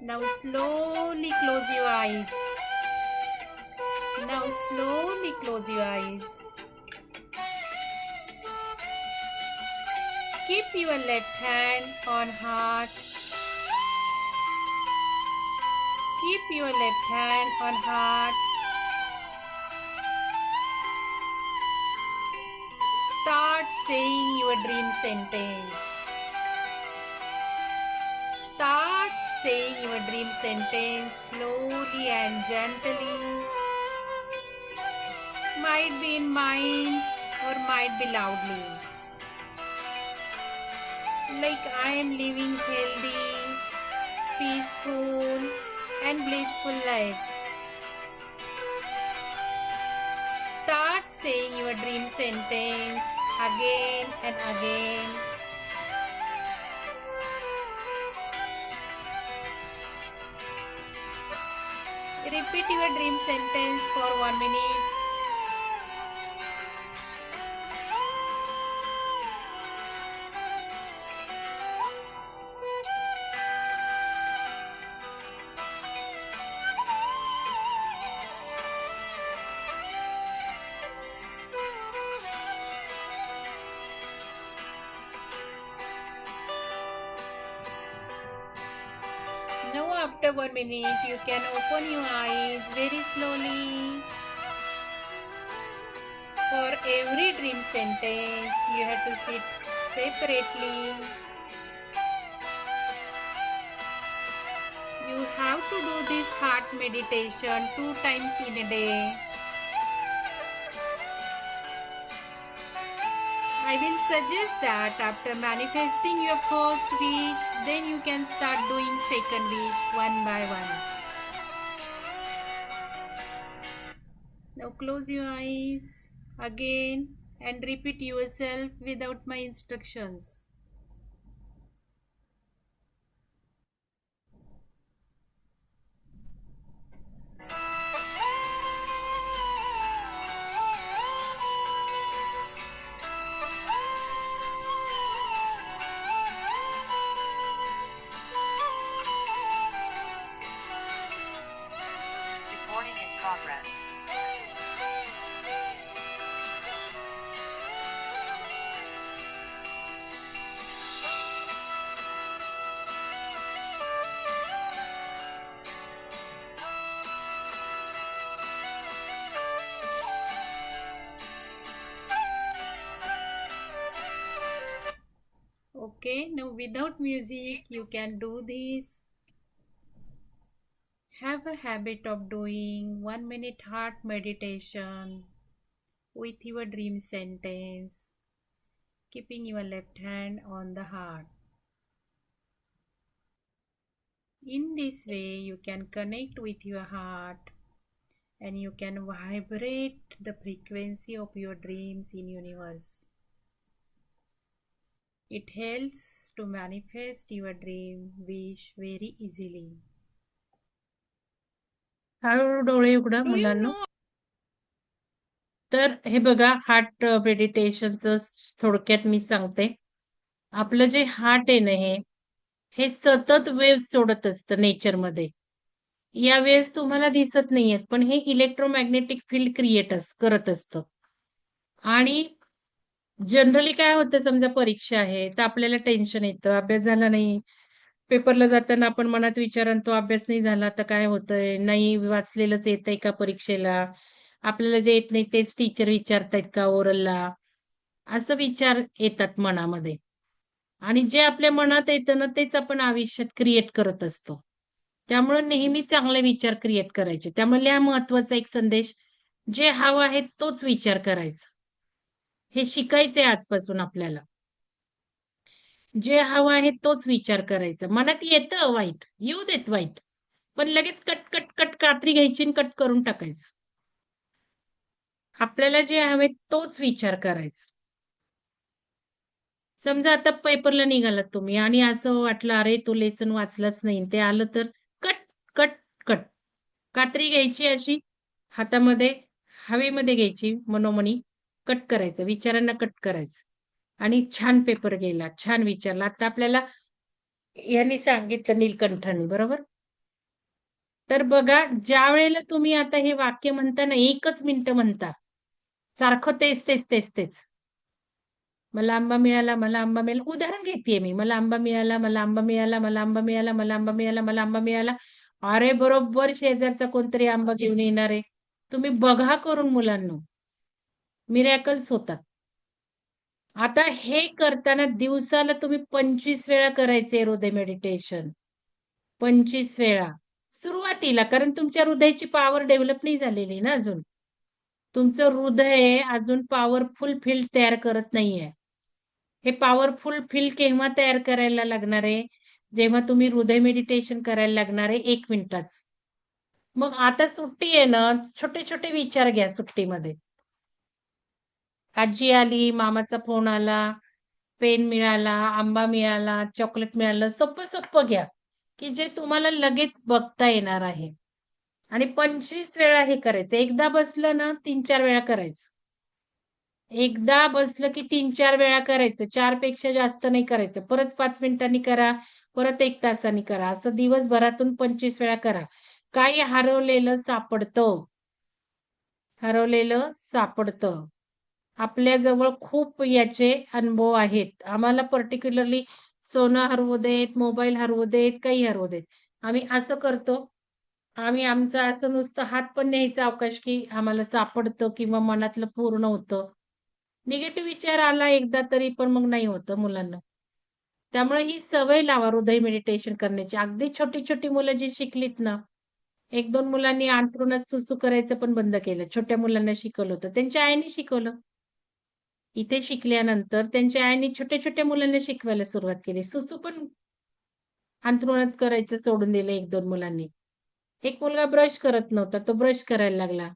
Now slowly close your eyes. Now slowly close your eyes. Keep your left hand on heart. Keep your left hand on heart. Start saying your dream sentence. Start saying your dream sentence slowly and gently. Might be in mind or might be loudly. Like I am living healthy, peaceful and blissful life. Start saying your dream sentence again and again. Repeat your dream sentence for 1 minute. Now after 1 minute, you can open your eyes very slowly. For every dream sentence, you have to sit separately. You have to do this heart meditation 2 times in a day. I will suggest that after manifesting your first wish, then you can start doing second wish one by one. Now close your eyes again and repeat yourself without my instructions. Recording in progress. Okay, now without music, you can do this. Have a habit of doing 1 minute heart meditation with your dream sentence, keeping your left hand on the heart. In this way, you can connect with your heart and you can vibrate the frequency of your dreams in universe. It helps to manifest your dream wish very easily. हळूहळू डोळे उघडा Do you मुलांनो. know तर हे बघा heart मेडिटेशनचं थोडक्यात मी सांगते. आपलं जे हार्ट आहे ना हे सतत वेव्स सोडत असतं नेचरमध्ये. या वेव्स तुम्हाला दिसत नाहीयेत, पण हे इलेक्ट्रोमॅग्नेटिक फील्ड करत असतं. आणि जनरली काय होतं समजा परीक्षा आहे, तर आपल्याला टेन्शन येतं, अभ्यास झाला नाही. पेपरला जाताना आपण मनात विचार आणतो, अभ्यास नाही झाला तर काय होतंय? नाही वाचलेलंच येतंय का परीक्षेला? आपल्याला जे येत नाही तेच टीचर विचारतायत का ओरलला? असं विचार येतात मनामध्ये. आणि जे आपल्या मनात येतं ना तेच आपण आयुष्यात क्रिएट करत असतो. त्यामुळे नेहमी चांगले विचार क्रिएट करायचे. त्यामुळे हा महत्वाचा एक संदेश, जे हवं आहे तोच विचार करायचा. हे शिकायचंय आजपासून आपल्याला. जे हवं आहे तोच विचार करायचा. मनात येतं वाईट, येऊ देत वाईट. पण लगेच कट कात्री घ्यायची आणि कट करून टाकायचं. आपल्याला जे हवे तोच विचार करायचा. समजा आता पेपरला निघालात तुम्ही आणि असं वाटलं अरे तो लेसन वाचलाच नाही ते आलं तर कट कट कट. कात्री घ्यायची अशी हातामध्ये हवेमध्ये घ्यायची मनोमनी कट करायचं विचारांना कट करायचं आणि छान पेपर गेला छान विचारला. आता आपल्याला यांनी सांगितलं नीलकंठांनी बरोबर. तर बघा ज्या वेळेला तुम्ही आता हे वाक्य म्हणता ना 1च मिनिटं म्हणता सारखं तेच तेच तेच तेच. मला आंबा मिळाला, मला आंबा मिळाला. उदाहरण घेतेय मी. मला आंबा मिळाला, मला आंबा मिळाला, मला आंबा मिळाला, मला आंबा मिळाला, मला आंबा मिळाला. अरे बरोबर शेजारचा कोणतरी आंबा घेऊन येणार आहे. तुम्ही बघा करून मुलांनो. मिरॅकल्स होतात. आता हे करताना दिवसाला तुम्ही 25 वेळा करायचे हृदय मेडिटेशन. 25 वेळा. सुरुवातीला कारण तुमच्या हृदयाची पॉवर डेव्हलप नाही झालेली ना अजून. तुमचं हृदय अजून पॉवरफुल फील्ड तयार करत नाहीये. हे पॉवरफुल फील केव्हा तयार करायला लागणार आहे जेव्हा तुम्ही हृदय मेडिटेशन करायला लागणार आहे 1 मिनिटाच. मग आता सुट्टी आहे ना छोटे छोटे विचार घ्या सुट्टीमध्ये. आजी आली, मामाचा फोन आला, पेन मिळाला, आंबा मिळाला, चॉकलेट मिळालं, सोपं सोपं घ्या की जे तुम्हाला लगेच बघता येणार आहे. आणि 25 वेळा हे करायचं. एकदा बसलं ना 3-4 वेळा करायचं. एकदा बसलं की 3-4 वेळा करायचं. 4 पेक्षा जास्त नाही करायचं. परत 5 मिनिटांनी करा, परत 1 तासांनी करा. असं दिवसभरातून 25 वेळा करा. काही हरवलेलं सापडतं. हरवलेलं सापडतं. आपल्याजवळ खूप याचे अनुभव आहेत. आम्हाला पर्टिक्युलरली सोनं हरवू देत, मोबाईल हरवू देत, काही हरवू देत. आम्ही असं करतो. आम्ही आमचं असं नुसतं हात पण न्यायचा अवकाश की आम्हाला सापडतं किंवा मनातलं पूर्ण होतं. निगेटिव्ह विचार आला एकदा तरी पण मग नाही होतं मुलांना. त्यामुळे ही सवय लावा हृदय मेडिटेशन करण्याची. अगदी छोटी-छोटी मुलं जी शिकलीत ना, 1-2 मुलांनी अंथरुणात सुसू करायचं पण बंद केलं. छोट्या मुलांना शिकवलं होतं. त्यांच्या आईने शिकवलं. इथे शिकल्यानंतर त्यांच्या आईने छोट्या-छोट्या मुलांना शिकवायला सुरुवात केली. सुसू पण अंथरुणात करायचं सोडून दिलं 1-2 मुलांनी. एक मुलगा ब्रश करत नव्हता, तो ब्रश करायला लागला.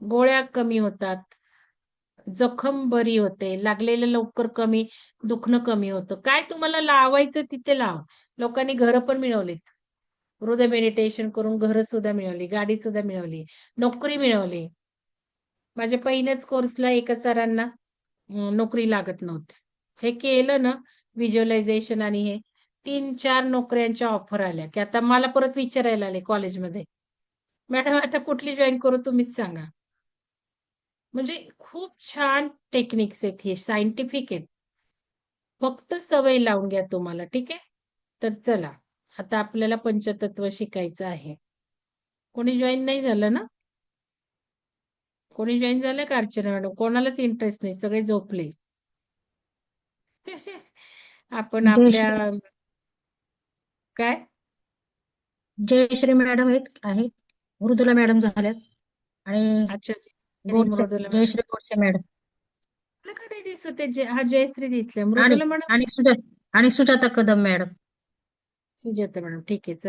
गोळ्या कमी होतात. जखम बरी होते. लागलेलं लवकर दुखणं कमी होतं. काय तुम्हाला लावायचं तिथे लावा. लोकांनी घरं पण मिळवलीत. हृदय मेडिटेशन करून घरं सुद्धा मिळवली, गाडी सुद्धा मिळवली, नोकरी मिळवली. माझ्या पहिल्याच कोर्सला एका सरांना नोकरी लागत नव्हती. हे केलं ना व्हिज्युअलायझेशन आणि हे 3-4 नोकऱ्यांच्या ऑफर आल्या, की आता मला परत विचारायला आले कॉलेजमध्ये. मॅडम आता कुठली जॉइन करू तुम्हीच सांगा. म्हणजे खूप छान टेक्निक्स आहेत हे सायंटिफिक आहेत. फक्त सवय लावून घ्या तुम्हाला ठीक आहे. तर चला आता आपल्याला पंचतत्व शिकायचं आहे. कोणी जॉईन नाही झालं ना? कोणी जॉईन झालं का अर्चना मॅडम? कोणालाच इंटरेस्ट नाही, सगळे झोपले. आपण आपल्या जयश्री काय जयश्री मॅडम आहेत मृदुला मॅडम झाल्यात आणि अच्छा आणि गोडसे मृदुला मॅडम जयश्री गोडसे मॅडम मला का नाही दिसत आहे? हा जयश्री दिसल्या आणि मृदुला मॅडम आणि सुजाता कदम मॅडम. सुजाता मॅडम ठीक आहे.